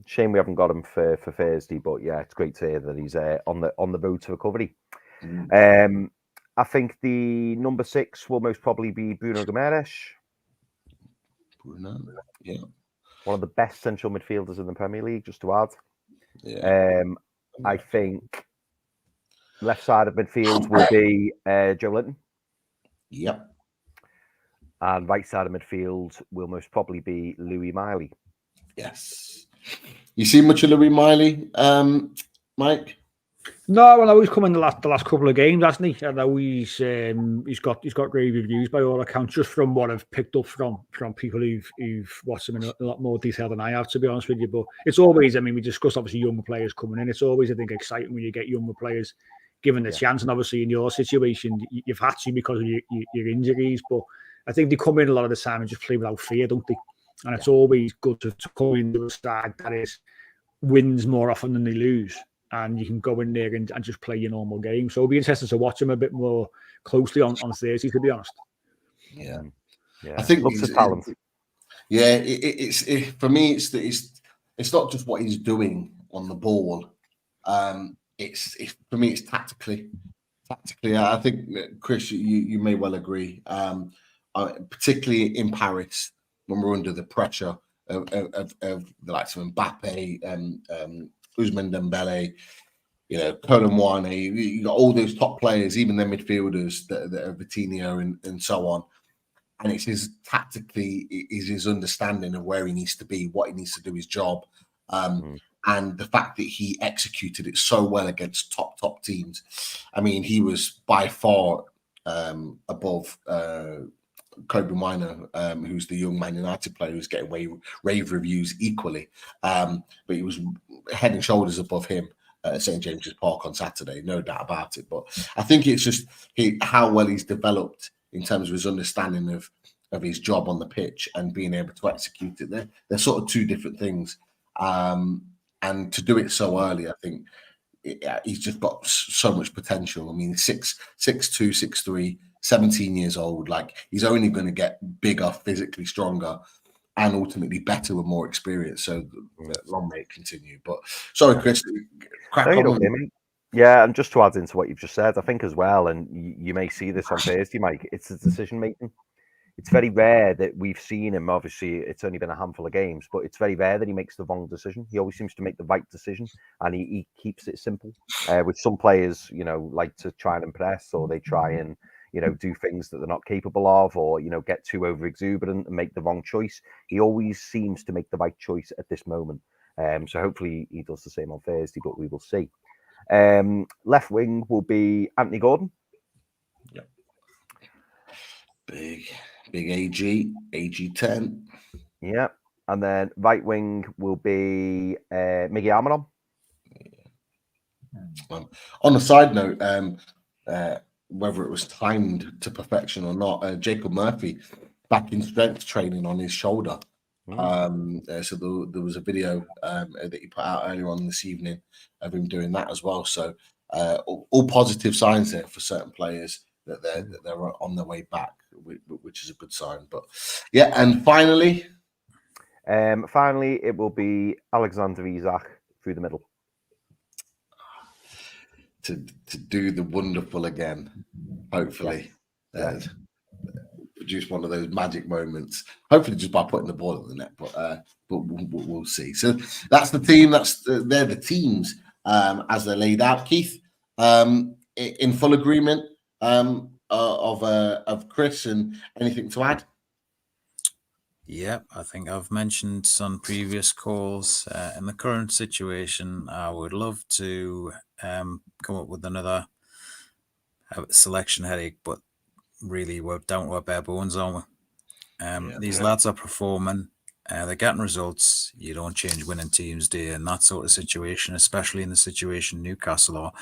Shame we haven't got him for Thursday, but yeah, it's great to hear that he's on the road to recovery. I think the number 6 will most probably be Bruno Guimaraes. Bruno, yeah. One of the best central midfielders in the Premier League, just to add. Yeah. I think left side of midfield will be Joe Linton. Yep. And right side of midfield will most probably be Louis Miley. Yes. You see much of Louis Miley, Mike? No, well, he's come in the last couple of games, hasn't he? I know he's got great reviews by all accounts, just from what I've picked up from people who've watched him in a lot more detail than I have, to be honest with you. But it's always, we discussed obviously younger players coming in. It's always, I think, exciting when you get younger players given the chance. And obviously in your situation, you've had to because of your injuries. But I think they come in a lot of the time and just play without fear, don't they? And it's always good to come into a side that wins more often than they lose. And you can go in there and just play your normal game. So it'll be interesting to watch him a bit more closely on Thursday, to be honest. Yeah. I think looks of talent. Yeah, it's for me. It's not just what he's doing on the ball. It's for me. It's tactically. I think Chris, you may well agree. Particularly in Paris, when we're under the pressure of the likes of Mbappe and Ousmane Dembele, Colin Wane, you got all those top players, even their midfielders that are Vitinho and so on. And it's his understanding of where he needs to be, what he needs to do his job. And the fact that he executed it so well against top teams. He was by far above Kobe Miner, who's the young Man United player who's getting rave reviews equally. But he was head and shoulders above him at St. James's Park on Saturday, no doubt about it. But I think it's just how well he's developed in terms of his understanding of his job on the pitch and being able to execute it. They're sort of two different things. And to do it so early, I think he's just got so much potential. 6'2", 6'3", 17 years old. He's only going to get bigger, physically stronger, and ultimately better with more experience. So long may it continue. But sorry, Chris, crack on. Yeah, and just to add into what you've just said, I think as well, and you may see this on Thursday, Mike, it's the decision making. It's very rare that we've seen him. Obviously, it's only been a handful of games, but it's very rare that he makes the wrong decision. He always seems to make the right decision, and he keeps it simple. Which some players, like to try and impress, or they try and do things that they're not capable of, or get too over exuberant and make the wrong choice. He always seems to make the right choice at this moment. So hopefully he does the same on Thursday, but we will see. Left wing will be Anthony Gordon. Yep. Big AG10. Yeah. And then right wing will be Miggy Almiron. On a side note, whether it was timed to perfection or not, Jacob Murphy back in strength training on his shoulder. So there was a video that he put out earlier on this evening of him doing that as well. So all positive signs there for certain players that they're on their way back, which is a good sign. But yeah, and finally, it will be Alexander Isak through the middle to do the wonderful again. Hopefully, produce one of those magic moments. Hopefully, just by putting the ball in the net. But we'll see. So that's the team. They're the teams as they're laid out. Keith, in full agreement of Chris, and anything to add? Yeah, I think I've mentioned on previous calls, in the current situation, I would love to come up with another selection headache, but really we're down to our bare bones, aren't we? These lads are performing, they're getting results. You don't change winning teams, do you? In that sort of situation, especially in the situation Newcastle are.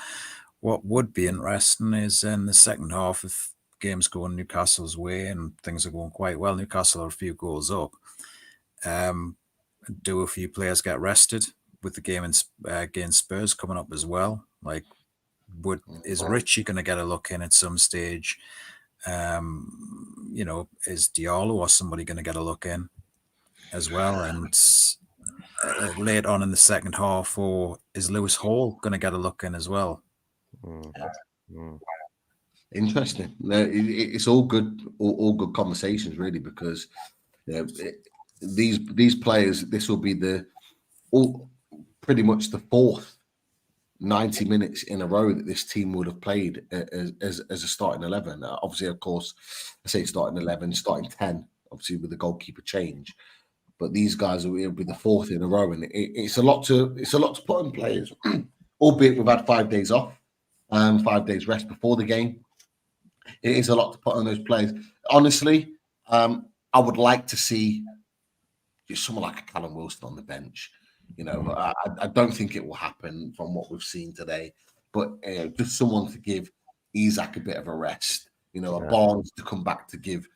What would be interesting is in the second half, if games going Newcastle's way and things are going quite well, Newcastle are a few goals up. Do a few players get rested with the game against Spurs coming up as well? Like, is Richie going to get a look in at some stage? Is Diallo or somebody going to get a look in as well? And late on in the second half, or is Lewis Hall going to get a look in as well? Interesting. No, it's all good, all good conversations, really, because these players, this will be pretty much the fourth 90 minutes in a row that this team would have played as a starting 11. Obviously, of course, I say starting 11, starting 10, obviously with the goalkeeper change. But these guys will be the fourth in a row, and it's a lot to put on players. Albeit we've had 5 days off, 5 days rest before the game. It is a lot to put on those players. Honestly, I would like to see just someone like a Callum Wilson on the bench. I don't think it will happen from what we've seen today, but just someone to give Isak a bit of a rest. A Barnes to come back to give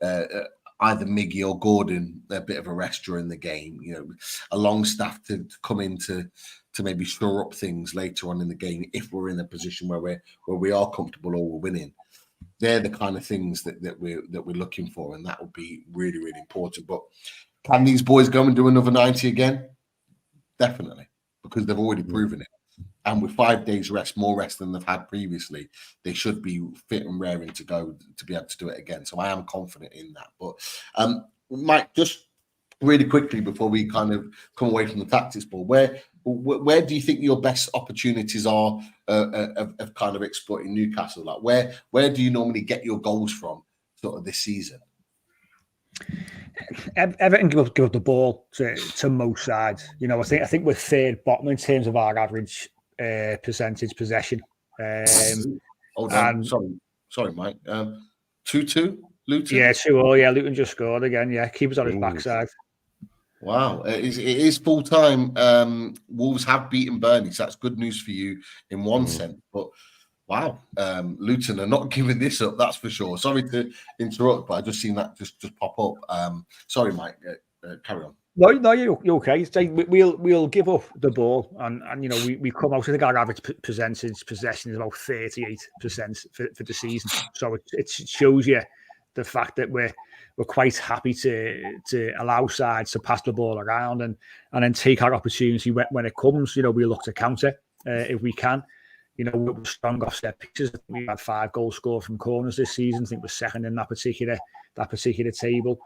either Miggy or Gordon a bit of a rest during the game. A Longstaff to come in to maybe shore up things later on in the game if we're in a position where we are comfortable or we're winning. They're the kind of things that we're looking for, and that would be really, really important. But can these boys go and do another 90 again? Definitely, because they've already proven it. And with 5 days rest, more rest than they've had previously, they should be fit and raring to go to be able to do it again. So I am confident in that. But Mike, just really quickly before we kind of come away from the tactics ball, where do you think your best opportunities are of kind of exploiting Newcastle? Like where do you normally get your goals from sort of this season? Everton give up the ball to most sides. I think we're third bottom in terms of our average percentage possession. Hold on, sorry, Mike. 2-2, Luton. Yeah, 2-2. Yeah, Luton just scored again. Yeah, keeper's on his backside. Wow, it is full time. Wolves have beaten Burnley, so that's good news for you in one sense. But wow, Luton are not giving this up, that's for sure. Sorry to interrupt, but I just seen that just pop up. Sorry, Mike, carry on. No, you're okay. We'll give up the ball, and we come out. I think our average percentage possession is about 38% for the season. So it shows you the fact that we're quite happy to allow sides to pass the ball around and then take our opportunity when it comes. We look to counter if we can. We're strong off set pieces. We've had 5 goals scored from corners this season. I think we're second in that particular table.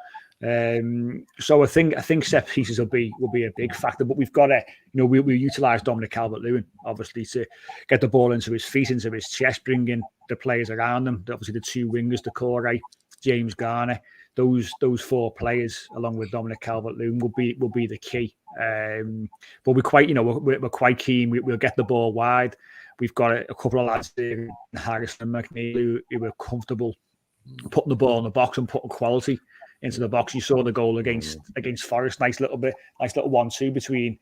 So I think set pieces will be a big factor. But we've got to, we utilise Dominic Calvert-Lewin obviously to get the ball into his feet, into his chest, bring in the players around him. Obviously the 2 wingers, Decore, James Garner. Those 4 players, along with Dominic Calvert-Lewin, will be the key. But we're quite, we're quite keen. We'll get the ball wide. We've got a couple of lads there, Harrison and McNeil, who are comfortable putting the ball in the box and putting quality into the box. You saw the goal against Forest. Nice little 1-2 between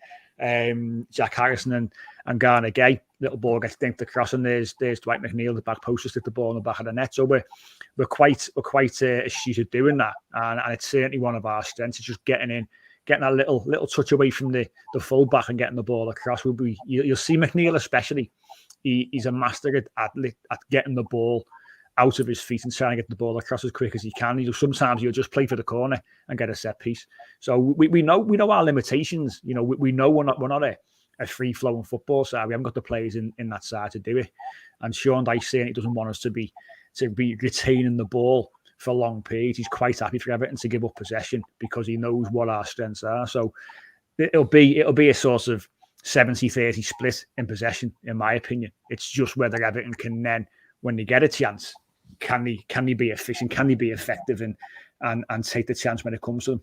Jack Harrison and Garner Gay. little ball gets dinked across, and there's Dwight McNeil, the back post, just hit the ball in the back of the net. So we're quite astute at doing that, and it's certainly one of our strengths. It's just getting in, getting that little touch away from the full back and getting the ball across. You'll see McNeil especially. He's a master at getting the ball out of his feet and trying to get the ball across as quick as he can. Sometimes he'll just play for the corner and get a set piece. So we know our limitations. You know, we know we're not a free flowing football side. We haven't got the players in that side to do it. And Sean Dyche certainly doesn't want us to be retaining the ball for long periods. He's quite happy for Everton to give up possession because he knows what our strengths are. So it'll be a sort of 70-30 split in possession, in my opinion. It's just whether Everton can then, when they get a chance, can they be efficient? Can they be effective and take the chance when it comes to them?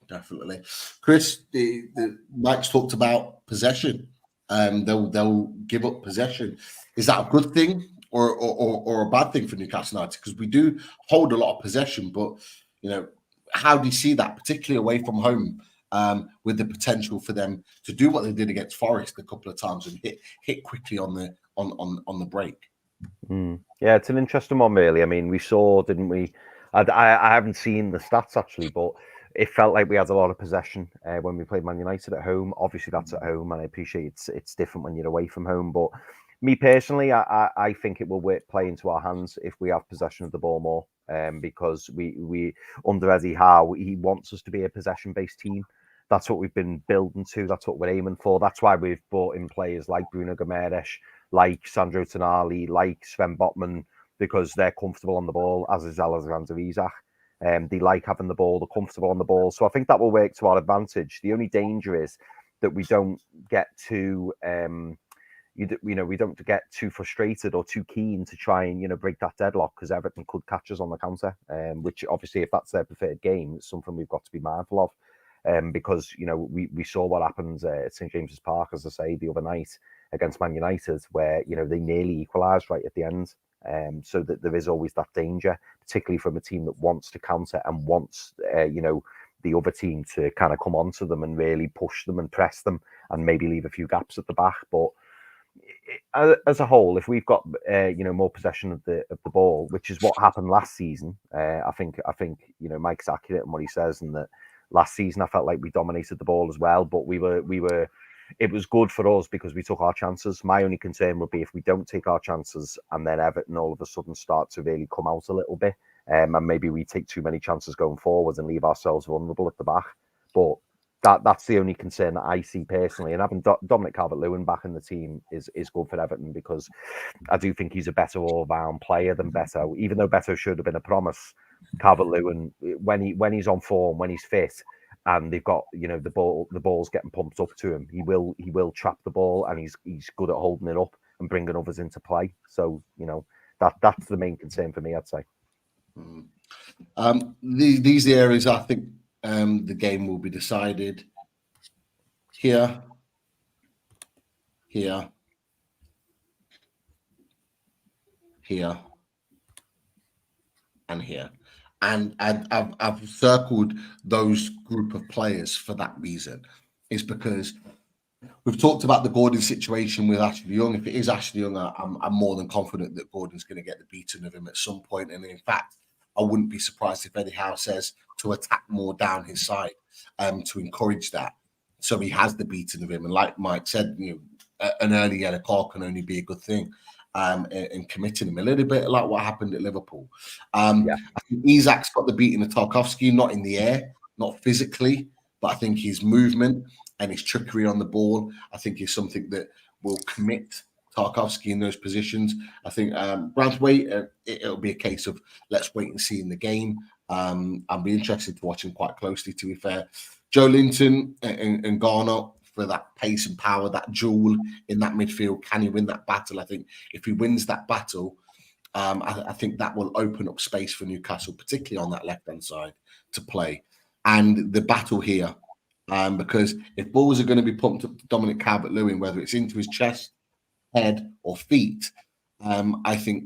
Definitely. Chris, the Mike's talked about possession. They'll give up possession. Is that a good thing or a bad thing for Newcastle United? Because we do hold a lot of possession, but you know, how do you see that, particularly away from home, with the potential for them to do what they did against Forest a couple of times and hit quickly on the break? Yeah, it's an interesting one, really. I mean, we saw, didn't we? I haven't seen the stats actually, but it felt like we had a lot of possession when we played Man United at home. Obviously, that's at home, and I appreciate it's different when you're away from home. But me personally, I think it will play into our hands if we have possession of the ball more, because we under Eddie Howe, he wants us to be a possession-based team. That's what we've been building to. That's what we're aiming for. That's why we've brought in players like Bruno Gomes, like Sandro Tonali, like Sven Botman, because they're comfortable on the ball, as is Alexander Isak. They like having the ball, they're comfortable on the ball. So I think that will work to our advantage. The only danger is that we don't get too, we don't get too frustrated or too keen to try and, break that deadlock, because Everton could catch us on the counter, which obviously, if that's their preferred game, it's something we've got to be mindful of. Because, we saw what happened at St. James's Park, as I say, the other night against Man United, where, they nearly equalised right at the end. So that there is always that danger, particularly from a team that wants to counter and wants, the other team to kind of come onto them and really push them and press them and maybe leave a few gaps at the back. But as a whole, if we've got, more possession of the ball, which is what happened last season, I think, Mike's accurate in what he says, and that last season I felt like we dominated the ball as well, but it was good for us because we took our chances. My only concern would be if we don't take our chances and then Everton all of a sudden start to really come out a little bit, and maybe we take too many chances going forward and leave ourselves vulnerable at the back. But that's the only concern that I see personally. And having Dominic Calvert-Lewin back in the team is good for Everton, because I do think he's a better all-round player than Beto. Even though Beto should have been a promise, Calvert-Lewin, when he's on form, when he's fit, and they've got, the ball's getting pumped up to him, he will trap the ball, and he's good at holding it up and bringing others into play. So that's the main concern for me, I'd say. These areas, I think, the game will be decided here, and here. And I've circled those group of players for that reason. Is because we've talked about the Gordon situation with Ashley Young. If it is Ashley Young, I'm more than confident that Gordon's going to get the beating of him at some point. And in fact, I wouldn't be surprised if Eddie Howe says to attack more down his side, to encourage that, so he has the beating of him. And like Mike said, an early yellow card can only be a good thing. And committing him a little bit like what happened at Liverpool. I think Isak's got the beating of Tarkowski, not in the air, not physically, but I think his movement and his trickery on the ball, I think, is something that will commit Tarkowski in those positions. I think Branthwaite, it'll be a case of let's wait and see in the game. I'll be interested to watch him quite closely, to be fair. Joe Linton and Garner, for that pace and power, that duel in that midfield. Can he win that battle? I think if he wins that battle, I think that will open up space for Newcastle, particularly on that left-hand side, to play. And the battle here, because if balls are going to be pumped up to Dominic Calvert-Lewin, whether it's into his chest, head, or feet, I think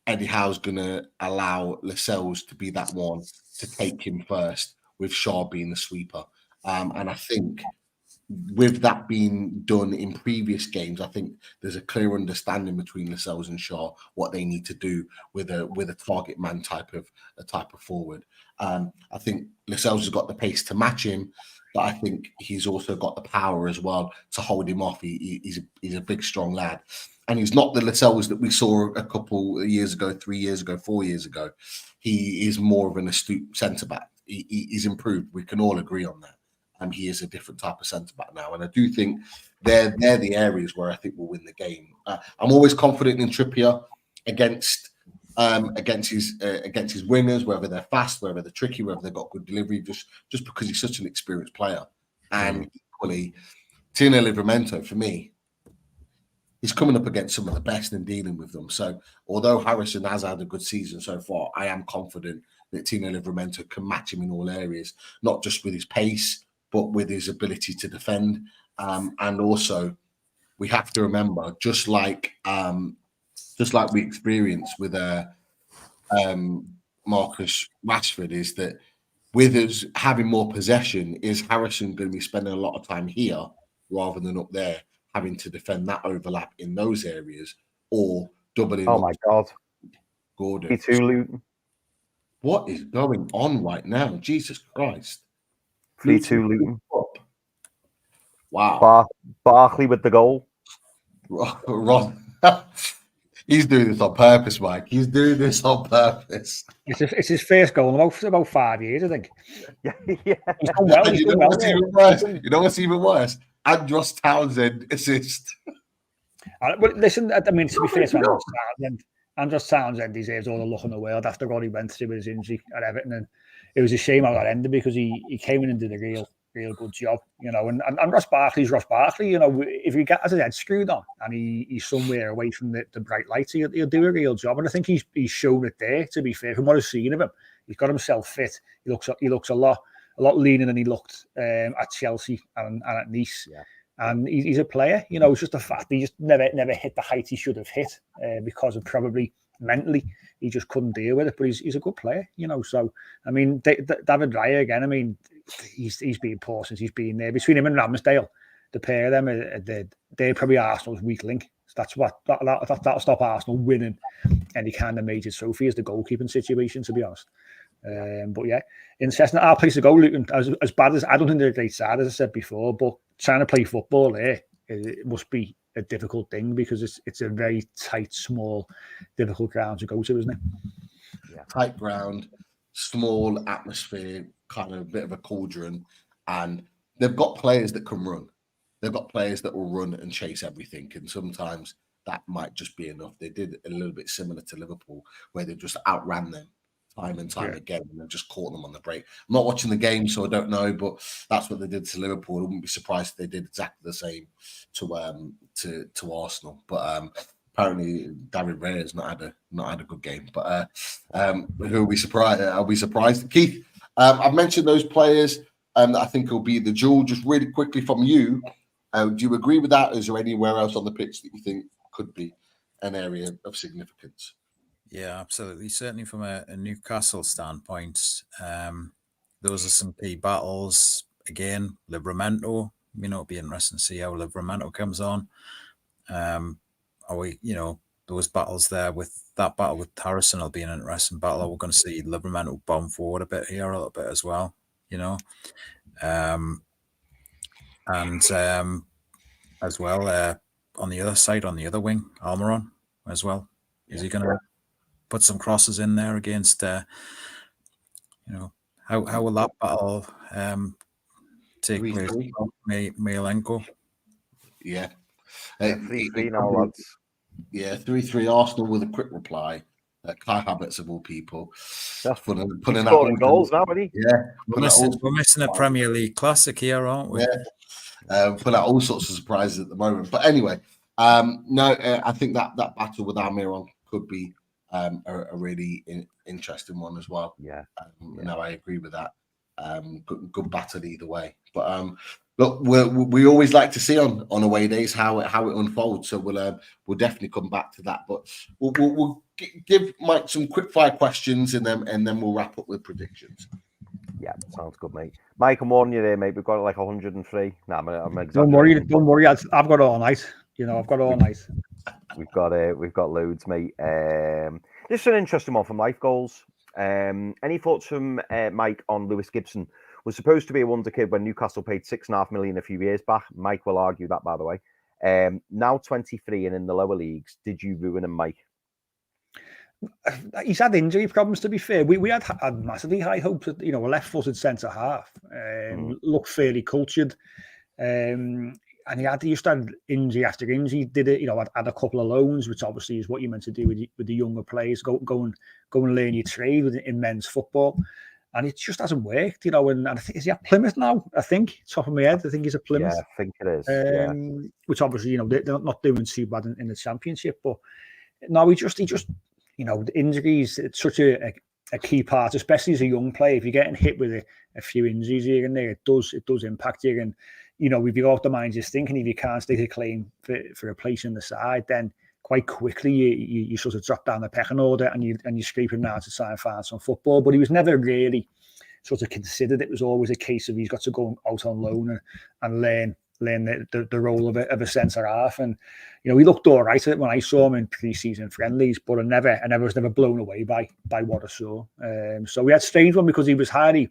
Eddie Howe's going to allow Lascelles to be that one to take him first, with Shaw being the sweeper. And I think with that being done in previous games, I think there's a clear understanding between Lascelles and Shaw what they need to do with a target man type of forward. I think Lascelles has got the pace to match him, but I think he's also got the power as well to hold him off. He's a big, strong lad, and he's not the Lascelles that we saw a couple of years ago, 3 years ago, 4 years ago. He is more of an astute centre back. He's improved. We can all agree on that. And he is a different type of centre back now. And I do think they're the areas where I think we'll win the game. I'm always confident in Trippier against his wingers, whether they're fast, whether they're tricky, whether they've got good delivery, just because he's such an experienced player. And equally, Tino Livramento, for me, he's coming up against some of the best in dealing with them. So although Harrison has had a good season so far, I am confident that Tino Livramento can match him in all areas, not just with his pace, but with his ability to defend. And also, we have to remember, just like we experienced with Marcus Rashford, is that with us having more possession, is Harrison going to be spending a lot of time here rather than up there, having to defend that overlap in those areas, or doubling Oh up my God. Gordon? Me too, Luton. What is going on right now? Jesus Christ. 3-2 Luton. Wow. Barkley with the goal. Ron, he's doing this on purpose, Mike. He's doing this on purpose. It's his first goal in about 5 years, I think. Yeah. He's done well. You know what's even worse? Andros Townsend assist. But listen, I mean, to be fair to Andros Townsend deserves all the luck in the world after what he went through with his injury at Everton. And it was a shame how that ended, because he came in and did a real good job, you know. And Ross Barkley's Ross Barkley, you know. If he gets his head screwed on and he's somewhere away from the bright lights, he'll do a real job. And I think he's shown it there, to be fair. From what I've seen of him, he's got himself fit. He looks a lot leaner than he looked at Chelsea and at Nice. Yeah. And he's a player, you know. It's just a fact he just never hit the height he should have hit because of probably mentally he just couldn't deal with it. But he's a good player, you know. So I mean, David Raya again. I mean, he's been poor since he's been there. Between him and Ramsdale, the pair of them they're probably Arsenal's weak link. So that'll stop Arsenal winning any kind of major trophy, is the goalkeeping situation, to be honest. But yeah, interesting. Our place to go, Luton. As bad as I don't think they're a great side, as I said before, but trying to play football there, it must be a difficult thing, because it's a very tight, small, difficult ground to go to, isn't it? Yeah. Tight ground, small atmosphere, kind of a bit of a cauldron, and they've got players that can run. They've got players that will run and chase everything, and sometimes that might just be enough. They did a little bit similar to Liverpool, where they just outran them time and time again, and then just caught them on the break. I'm not watching the game, so I don't know, but that's what they did to Liverpool. I wouldn't be surprised if they did exactly the same to Arsenal. But apparently, David Raya has not had a good game. But who are we surprised? Are we surprised? Keith, I've mentioned those players, that I think will be the jewel. Just really quickly from you, do you agree with that? Is there anywhere else on the pitch that you think could be an area of significance? Yeah, absolutely. Certainly from a Newcastle standpoint, those are some key battles. Again, Livramento, it'll be interesting to see how Livramento comes on. Those battles there, with that battle with Harrison will be an interesting battle. We're going to see Livramento bomb forward a bit here, a little bit as well, as well, on the other side, on the other wing, Almiron as well. Is he going to put some crosses in there against, how will that battle take place? Maelenko. Yeah. 3-3 now, lads. Yeah, 3-3 Arsenal with a quick reply. Kai Havertz of all people. That's putting scoring goals now, isn't he? Yeah. We're missing a Premier League classic here, aren't we? Yeah. Put out all sorts of surprises at the moment. But anyway, I think that battle with Almiron could be a really interesting one as well. Yeah. No, I agree with that. Good battle either way. But look, we always like to see on away days how it unfolds. So we'll definitely come back to that. But we'll give Mike some quick fire questions, and then we'll wrap up with predictions. Yeah, sounds good, mate. Mike, I'm warning you there, mate. We've got like 103. Nah, I'm Don't exaggerating. worry. I've got all night. I've got all night. We've got loads, mate. This is an interesting one from Life Goals. Any thoughts from Mike on Lewis Gibson? Was supposed to be a wonder kid when Newcastle paid $6.5 million a few years back. Mike will argue that, by the way. Now 23 and in the lower leagues. Did you ruin him, Mike? He's had injury problems, to be fair. We had massively high hopes that, a left-footed centre-half. Looked fairly cultured. And he used to have injury after injury. Did it, had a couple of loans, which obviously is what you're meant to do with the younger players. Go and learn your trade in men's football. And it just hasn't worked, and I think, is he at Plymouth now? I think, top of my head, I think he's at Plymouth. Yeah, I think it is. Which obviously, they're not doing too bad in the Championship. But no, he just the injuries, it's such a key part, especially as a young player. If you're getting hit with a few injuries here and there, it does impact you. And, if you're out the mind just thinking, if you can't stake a claim for a place in the side, then quite quickly you sort of drop down the pecking order and you're scraping down to try and find some football. But he was never really sort of considered. It was always a case of he's got to go out on loan and learn the role of a centre half. And he looked all right at it when I saw him in pre-season friendlies, but I was never blown away by what I saw. So we had a strange one because he was highly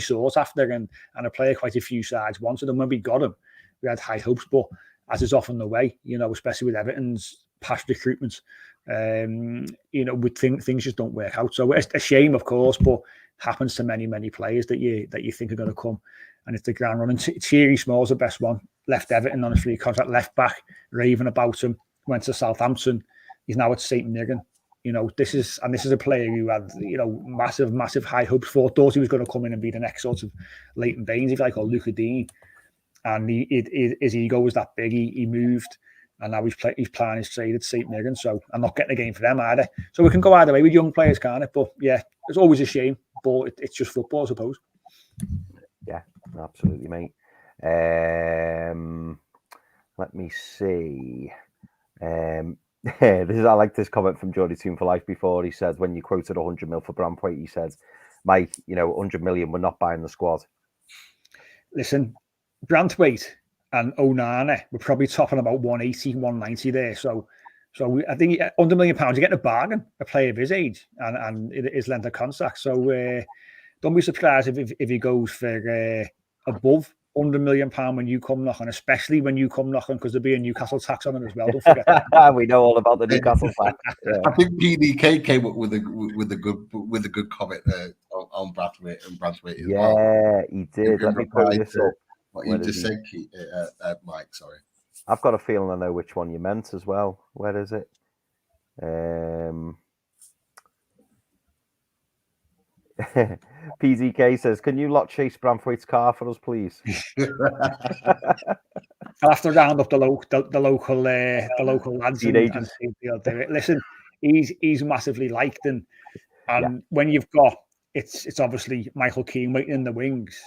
sought after and a player quite a few sides wanted him. When we got him, we had high hopes, but as is often the way, especially with Everton's past recruitment, things just don't work out. So it's a shame, of course, but happens to many players that you think are going to come. And it's the ground running. Thierry Small's the best one. Left Everton on a free contract, left back, raving about him. Went to Southampton. He's now at St Mirren. This is a player who had massive high hopes for. Thought he was going to come in and be the next sort of Leighton Baines, if you like, or Luca Dean. And his ego was that big. He moved, and now he's planning his trade at St Mirren. So I'm not getting a game for them either. So we can go either way with young players, can't it? But yeah, it's always a shame. But it's just football, I suppose. Yeah, absolutely, mate. Let me see. I like this comment from Geordie Toon for Life before. He said, when you quoted 100 mil for Branthwaite, he said, Mike, 100 million, we're not buying the squad. Listen, Branthwaite and Onana were probably topping about 180, 190 there. So I think £100 million, you're getting a bargain, a player of his age and it is length of contract. So don't be surprised if he goes for above £100 million when you come knocking, especially when you come knocking, because there'll be a Newcastle tax on it as well. Don't forget that. We know all about the Newcastle tax. Yeah. I think PDK came up with a good comment on Branthwaite and Branthwaite as well. Yeah, he did. Let me pull this up. What you just said, Mike. Sorry. I've got a feeling I know which one you meant as well. Where is it? PZK says, "Can you lot chase Branthwaite's car for us, please?" I'll have to round up the local lads and see if they'll do it. Listen, he's massively liked, and when you've got it's obviously Michael Keane waiting in the wings.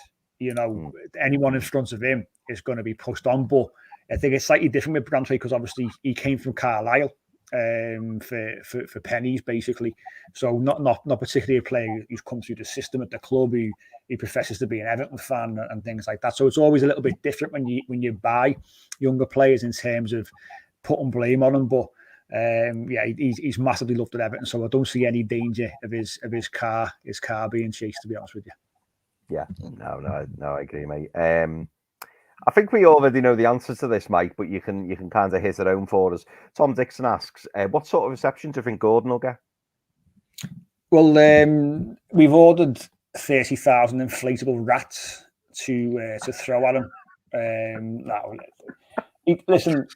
Anyone in front of him is going to be pushed on. But I think it's slightly different with Branthwaite because obviously he came from Carlisle. For pennies, basically. So not particularly a player who's come through the system at the club. He professes to be an Everton fan and things like that. So it's always a little bit different when you buy younger players in terms of putting blame on them. But he's massively loved at Everton. So I don't see any danger of his car being chased, to be honest with you. Yeah, no, I agree, mate. I think we already know the answer to this, Mike, but you can kind of hit it home for us. Tom Dixon asks, what sort of reception do you think Gordon will get? Well, we've ordered 30,000 inflatable rats to throw at him. Listen,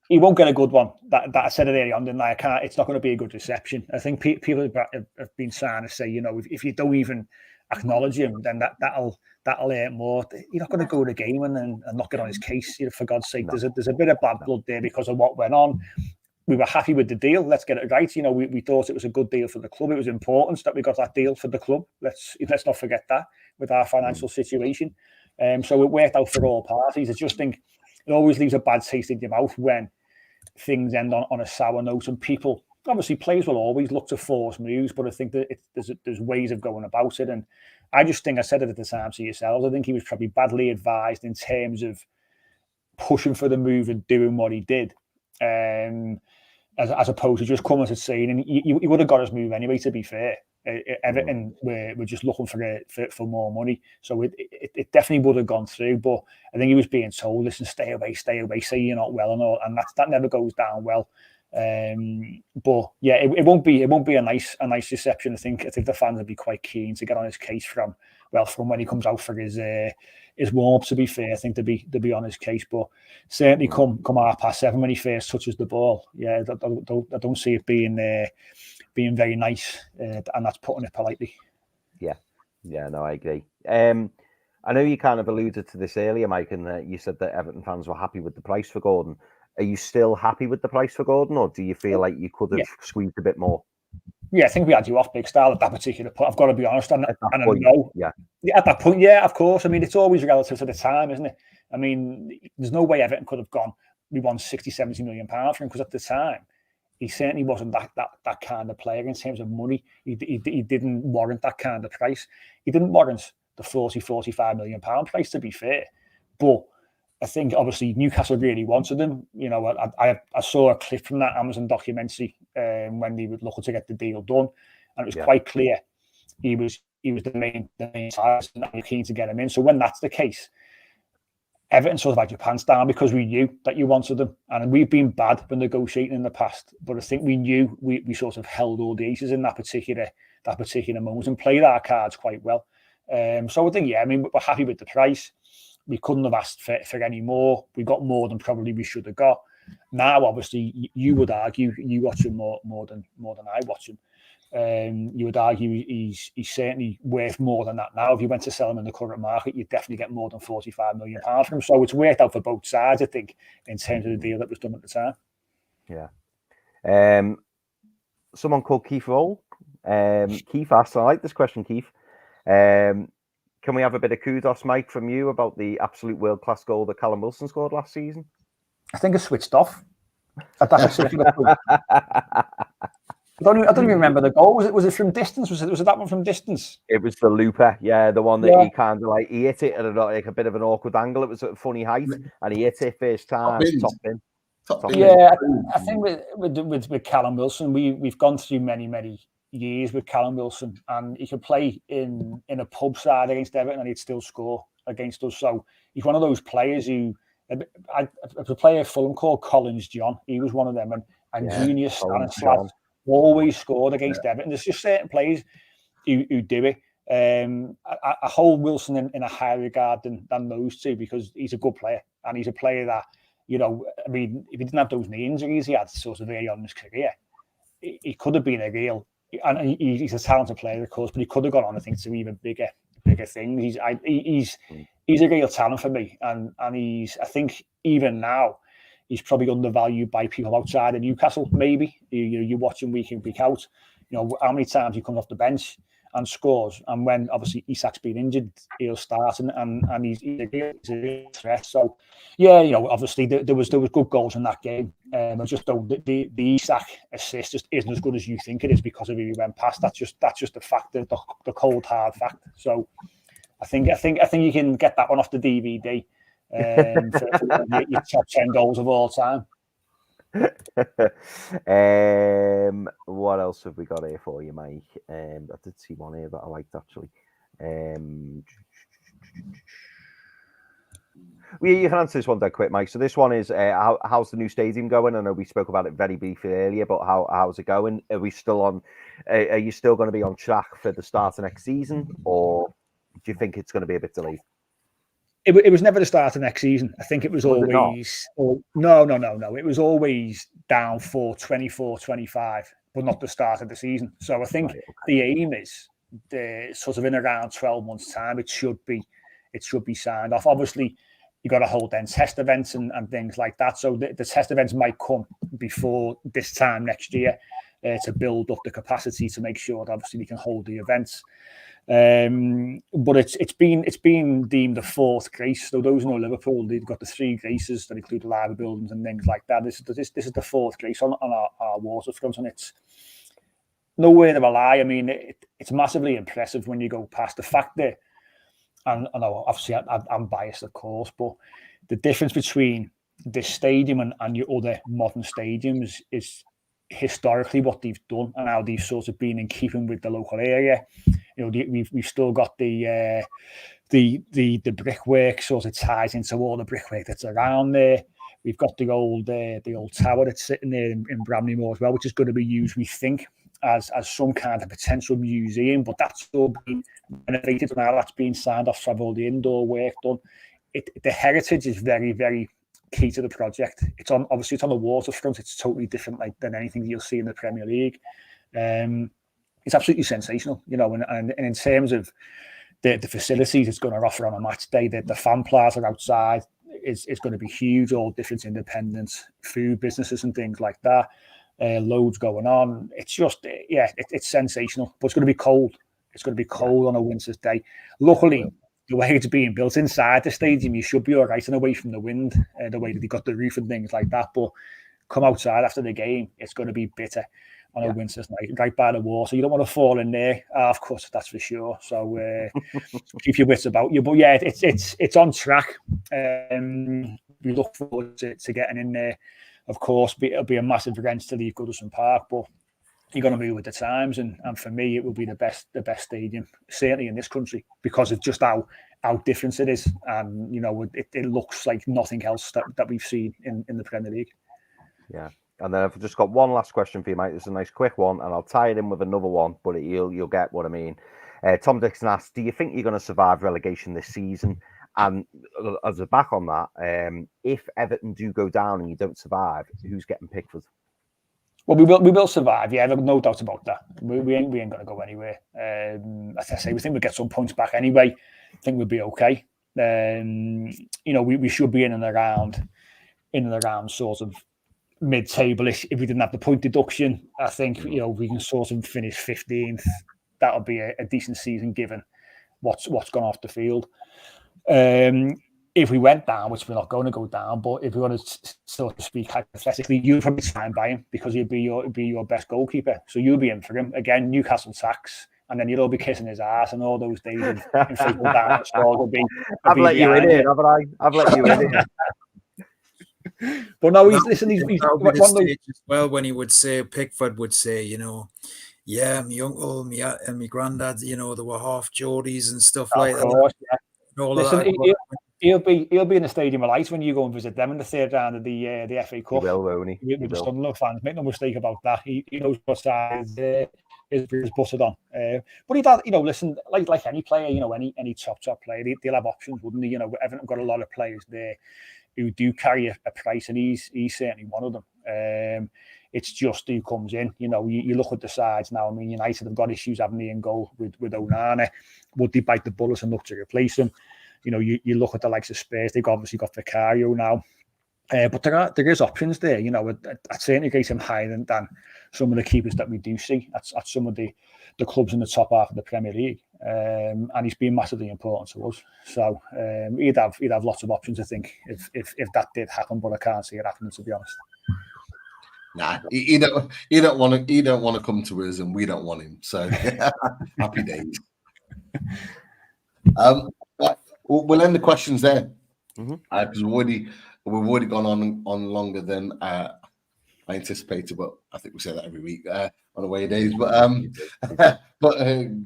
he won't get a good one. That I said it earlier on, didn't I? It's not going to be a good reception. I think people have been trying to say, if you don't even acknowledge him, then that'll hurt more. You're not going to go to the game and not get on his case. For God's sake, no. There's a bit of bad blood there because of what went on. We were happy with the deal. Let's get it right. We thought it was a good deal for the club. It was important that we got that deal for the club. Let's not forget that with our financial situation. So it worked out for all parties. I just think it always leaves a bad taste in your mouth when things end on a sour note and people obviously players will always look to force moves, but I think that there's ways of going about it. And I just think, I said it at the time to yourselves, I think he was probably badly advised in terms of pushing for the move and doing what he did. As opposed to just coming to saying, and he would have got his move anyway, to be fair. Everton we're just looking for more money, so it definitely would have gone through. But I think he was being told, listen, stay away, say you're not well, and all, and that never goes down well. But yeah, it won't be a nice reception. I think the fans would be quite keen to get on his case from when he comes out for his warm up. To be fair, I think to be on his case, but certainly come 7:30 when he first touches the ball. Yeah, I don't see it being very nice, and that's putting it politely. Yeah, no, I agree. I know you kind of alluded to this earlier, Mike, and you said that Everton fans were happy with the price for Gordon. Are you still happy with the price for Gordon, or do you feel like you could have squeezed a bit more? Yeah, I think we had you off big style at that particular point. I've got to be honest, and At that I point, know, yeah, at that point, yeah, of course. I mean, it's always relative to the time, isn't it? I mean, there's no way Everton could have gone, we won 60-70 million pounds for him, because at the time he certainly wasn't that kind of player in terms of money. He didn't warrant that kind of price. He didn't warrant the 40-45 million pound price, to be fair. But I think obviously Newcastle really wanted him. You know, I saw a clip from that Amazon documentary when they were looking to get the deal done, and it was quite clear he was the main size, and they were keen to get him in. So when that's the case, Everton sort of had your pants down, because we knew that you wanted them, and we've been bad when negotiating in the past. But I think we knew we sort of held all the aces in that particular moment and played our cards quite well. So I think, I mean, we're happy with the price. We couldn't have asked for any more. We got more than probably we should have got. Now, obviously, you would argue, you watch him more than I watch him. You would argue he's certainly worth more than that now. If you went to sell him in the current market, you'd definitely get more than 45 million pounds from him. So it's worked out for both sides, I think, in terms of the deal that was done at the time. Yeah. Someone called Keith Roll. Keith asked, I like this question, Keith. Can we have a bit of kudos, Mike, from you about the absolute world-class goal that Callum Wilson scored last season? I think it switched off. I don't even remember the goal. Was it from distance? Was it that one from distance? It was the looper, the one that he kind of he hit it at a bit of an awkward angle. It was at a funny height, and he hit it first time, top in. Yeah, I think with Callum Wilson, we've gone through many years with Callum Wilson, and he could play in a pub side against Everton and he'd still score against us. So he's one of those players who, a player at Fulham called Collins John, he was one of them, and Junior Stanislas always scored against Everton. There's just certain players who do it. I hold Wilson in a higher regard than those two, because he's a good player, and he's a player that, you know, I mean, if he didn't have those knee injuries he had sort of early on in his career, he could have been a real, and he's a talented player, of course, but he could have gone on, I think, to even bigger things. He's a real talent for me, and I think even now he's probably undervalued by people outside of Newcastle. Maybe you watch him week in, week out. You know how many times he comes off the bench and scores, and when obviously Isak's been injured, he'll start, and he's a real threat. So yeah, you know, obviously there was good goals in that game. I just don't, the Isak assist just isn't as good as you think it is because of who he went past. That's just the fact, the cold hard fact. So I think you can get that one off the DVD for your top 10 goals of all time. What else have we got here for you, Mike? I did see one here that I liked, actually. You can answer this one dead quick, Mike. So this one is how's the new stadium going? I know we spoke about it very briefly earlier, but how's it going? Are we still on? Are you still going to be on track for the start of next season, or do you think it's going to be a bit delayed? It was never the start of next season. I think it was always... No. It was always down for 24-25, but not the start of the season. So I think the aim is sort of in around 12 months' time, it should be signed off. Obviously, you got to hold then test events and things like that. So the test events might come before this time next year. to build up the capacity to make sure that obviously we can hold the events. But it's been deemed the fourth grace. So those know Liverpool, they've got the 3 graces that include library buildings and things like that. This is the fourth grace on our waterfront, and it's no word of a lie. I mean, it's massively impressive when you go past the fact that, and obviously I'm biased, of course, but the difference between this stadium and your other modern stadiums is historically what they've done and how they've sort of been in keeping with the local area. You know, we've still got the brickwork sort of ties into all the brickwork that's around there. We've got the old tower that's sitting there in Bramley-Moore as well, which is going to be used, we think, as some kind of potential museum. But that's all been renovated now. That's been signed off to have all the indoor work done. The heritage is very, very key to the project. It's on the waterfront. It's totally different than anything that you'll see in the Premier League. It's absolutely sensational, you know. And in terms of the facilities it's going to offer on a match day, the fan plaza outside is going to be huge. All different independent food businesses and things like that. Loads going on. It's just, it's sensational. But it's going to be cold. It's going to be cold on a winter's day. Luckily, the way it's being built inside the stadium, you should be all right and away from the wind, the way that they got the roof and things like that. But come outside after the game, it's going to be bitter on a winter's night, right by the water. You don't want to fall in there. Of course, that's for sure. So keep your wits about you. But yeah, it's on track. We look forward to getting in there. Of course, it'll be a massive wrench to leave Goodison Park, but you're going to move with the times, and for me, it will be the best stadium, certainly in this country, because of just how different it is, and you know, it looks like nothing else that we've seen in the Premier League. Yeah, and then I've just got one last question for you, mate. This is a nice quick one, and I'll tie it in with another one, but you'll get what I mean. Tom Dixon asks, do you think you're going to survive relegation this season? And as a back on that, if Everton do go down and you don't survive, who's getting Pickford? Well, we will survive. Yeah, no doubt about that. We ain't going to go anywhere. As I say, we think we'll get some points back anyway. I think we'll be okay. You know, we should be in and around sort of mid-table-ish. If we didn't have the point deduction, I think, you know, we can sort of finish 15th. That'll be a decent season given what's gone off the field. If we went down, which we're not going to go down, but if we want to, so to speak, hypothetically, you'll probably try and buy him because he'll be your best goalkeeper. So you'll be in for him again. Newcastle tax, and then you'll all be kissing his ass, and all those days of inflatable down scores will be. I've let you in here, haven't I? I've let you in here. But no, he's one of those as well when he would say, Pickford would say, you know, yeah, my uncle, and my granddad, you know, they were half Geordies and stuff like that. Yeah. Listen, he'll be in the Stadium of Light when you go and visit them in the third round of the FA Cup. He will, won't he? With the Sunderland fans, make no mistake about that. He knows what side is buttered on. But he does, you know, listen, like any player, you know, any top player, they'll have options, wouldn't they? You know, Everton got a lot of players there who do carry a price, and he's certainly one of them. It's just who comes in. You know, you look at the sides now. I mean, United have got issues, haven't they, in goal with Onana. Would they bite the bullet and look to replace him? You know, you look at the likes of Spurs. They've obviously got Vicario now. But there is options there. You know, I'd certainly rate him higher than some of the keepers that we do see at some of the clubs in the top half of the Premier League. And he's been massively important to us. So he'd have lots of options, I think, if that did happen. But I can't see it happening, to be honest. Nah, you don't want to come to us, and we don't want him. So happy days. We'll end the questions there because we've already gone on longer than I anticipated. But I think we say that every week on away days. But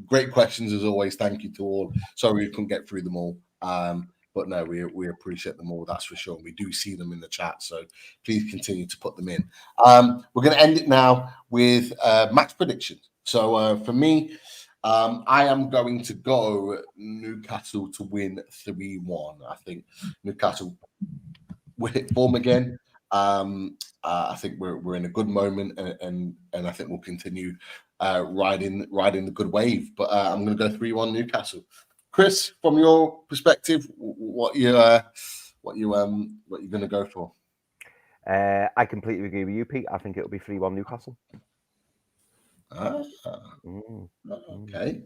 great questions as always. Thank you to all. Sorry we couldn't get through them all. But no, we appreciate them all, that's for sure. We do see them in the chat, so please continue to put them in. We're going to end it now with match predictions. So for me, I am going to go Newcastle to win 3-1. I think Newcastle will hit form again. I think we're in a good moment, and I think we'll continue riding the good wave. But I'm going to go 3-1 Newcastle. Chris, from your perspective, what you going to go for? I completely agree with you, Pete. I think it'll be 3-1 Newcastle. Okay.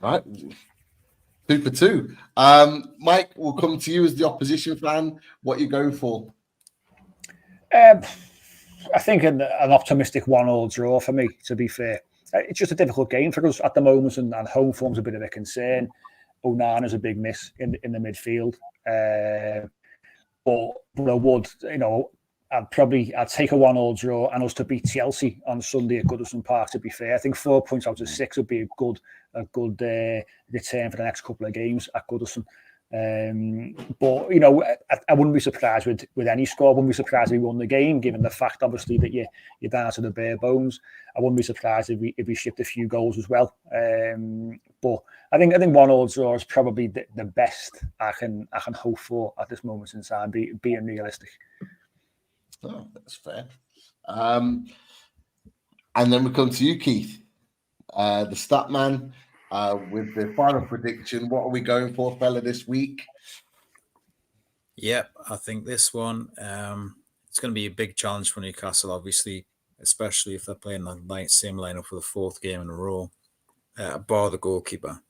Right. 2 for 2. Mike, we'll come to you as the opposition fan. What are you going for? I think an optimistic 1-1 draw for me, to be fair. It's just a difficult game for us at the moment, and home form's a bit of a concern. Onana's a big miss in the midfield. But I would, I'd take a 1-1 draw and us to beat Chelsea on Sunday at Goodison Park, to be fair. I think 4 points out of 6 would be a good return for the next couple of games at Goodison. But I wouldn't be surprised with any score. I wouldn't be surprised if we won the game, given the fact, obviously, that you're down to the bare bones. I wouldn't be surprised if we shipped a few goals as well. But I think 1-1 draw is probably the best I can hope for at this moment in time, being realistic. Oh, that's fair. And then we come to you, Keith, the stat man. With the final prediction, what are we going for, fella, this week? Yep, I think this one, it's going to be a big challenge for Newcastle, obviously, especially if they're playing the same lineup for the 4th game in a row, bar the goalkeeper.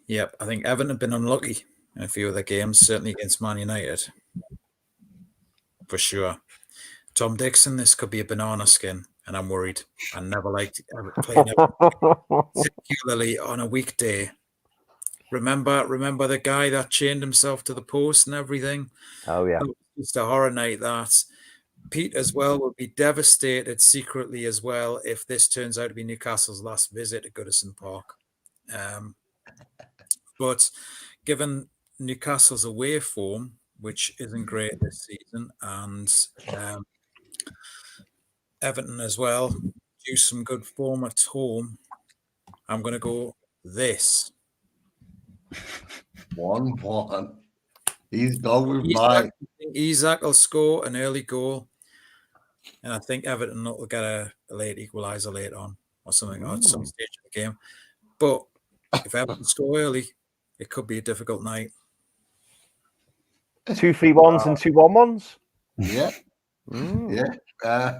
Yep, I think Everton have been unlucky in a few of their games, certainly against Man United, for sure. Tom Dixon, this could be a banana skin. And I'm worried. I never liked playing particularly on a weekday. Remember the guy that chained himself to the post and everything? Oh, yeah. It's a horror night, that. Pete as well will be devastated secretly as well if this turns out to be Newcastle's last visit to Goodison Park. But given Newcastle's away form, which isn't great this season, and Everton as well, do some good form at home, I'm going to go this. 1-1. He's gone with Mike. Isak will score an early goal, and I think Everton will get a late equaliser later on or something at some stage of the game. But if Everton score early, it could be a difficult night. 2 3-1s and 2 1-1s. Yeah. Yeah.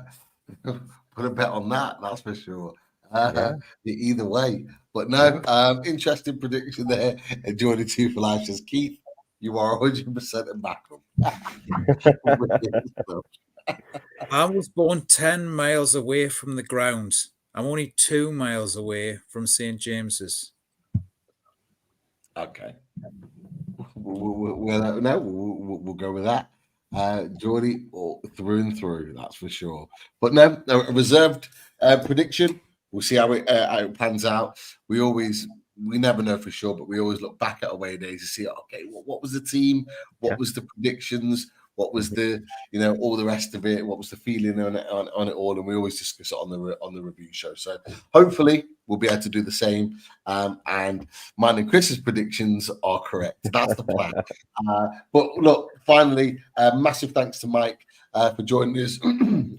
Put a bet on that, that's for sure. Either way. But no, interesting prediction there. Enjoy the 2 for life, says Keith. You are 100% in backup. I was born 10 miles away from the ground. I'm only 2 miles away from St. James's. Okay. We'll go with that. Geordie, through and through, that's for sure. But no, a reserved prediction. We'll see how it pans out. We never know for sure, but we always look back at away days to see, okay, what was the team? What was the predictions? What was the, all the rest of it? What was the feeling on it all? And we always discuss it on the review show. So hopefully we'll be able to do the same. And mine and Chris's predictions are correct. That's the plan. But look, finally, massive thanks to Mike for joining us.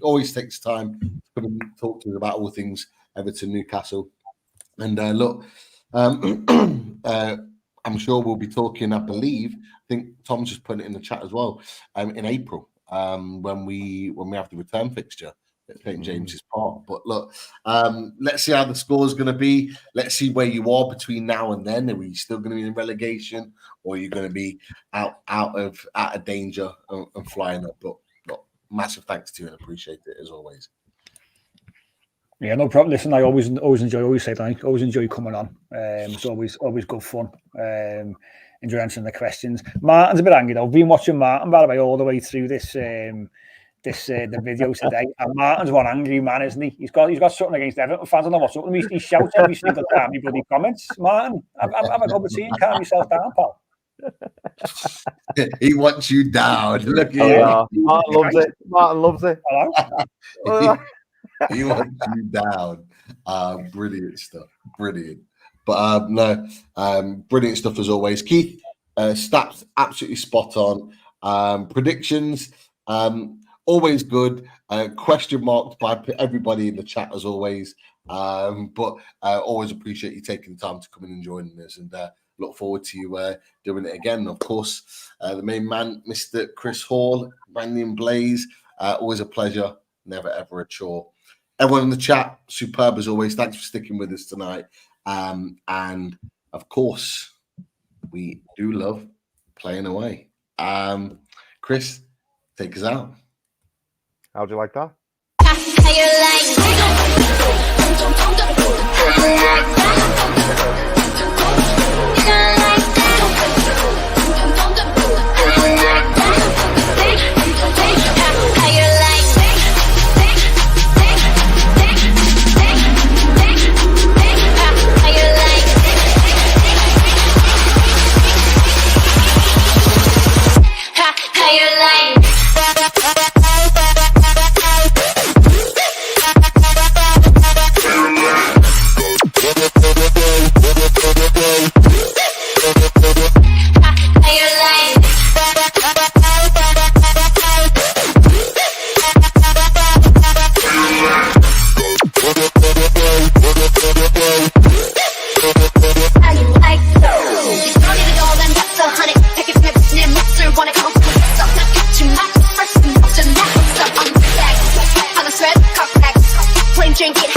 Always takes time to come and talk to us about all things Everton, Newcastle. And look, I'm sure we'll be talking, I believe, I think Tom's just put it in the chat as well, in April, when we have the return fixture at St. James's Park. But look, let's see how the score is going to be. Let's see where you are between now and then. Are you still going to be in relegation, or are you going to be out of danger and flying up? But look, massive thanks to you and appreciate it as always. Yeah, no problem. Listen, I always enjoy coming on. It's always good fun. Enjoy answering the questions. Martin's a bit angry though. I've been watching Martin, by the way, all the way through the video today. And Martin's one angry man, isn't he? He's got something against Everton fans. I don't know what's up with him. He shouts every single time he bloody comments. Martin, have a go between. Calm yourself down, pal. He wants you down. Look at you. Martin loves it. Martin loves it. Hello. He wants you down. Brilliant stuff. Brilliant. But brilliant stuff as always. Keith, stats absolutely spot on. Predictions, always good. Question marked by everybody in the chat as always. But always appreciate you taking the time to come in and joining us, and look forward to you doing it again. Of course, the main man, Mr. Chris Hall, Brandon Blaze, always a pleasure. never ever a chore. Everyone in the chat, superb as always. Thanks for sticking with us tonight. And of course, we do love playing away. Chris, take us out. How'd you like that? Drink it.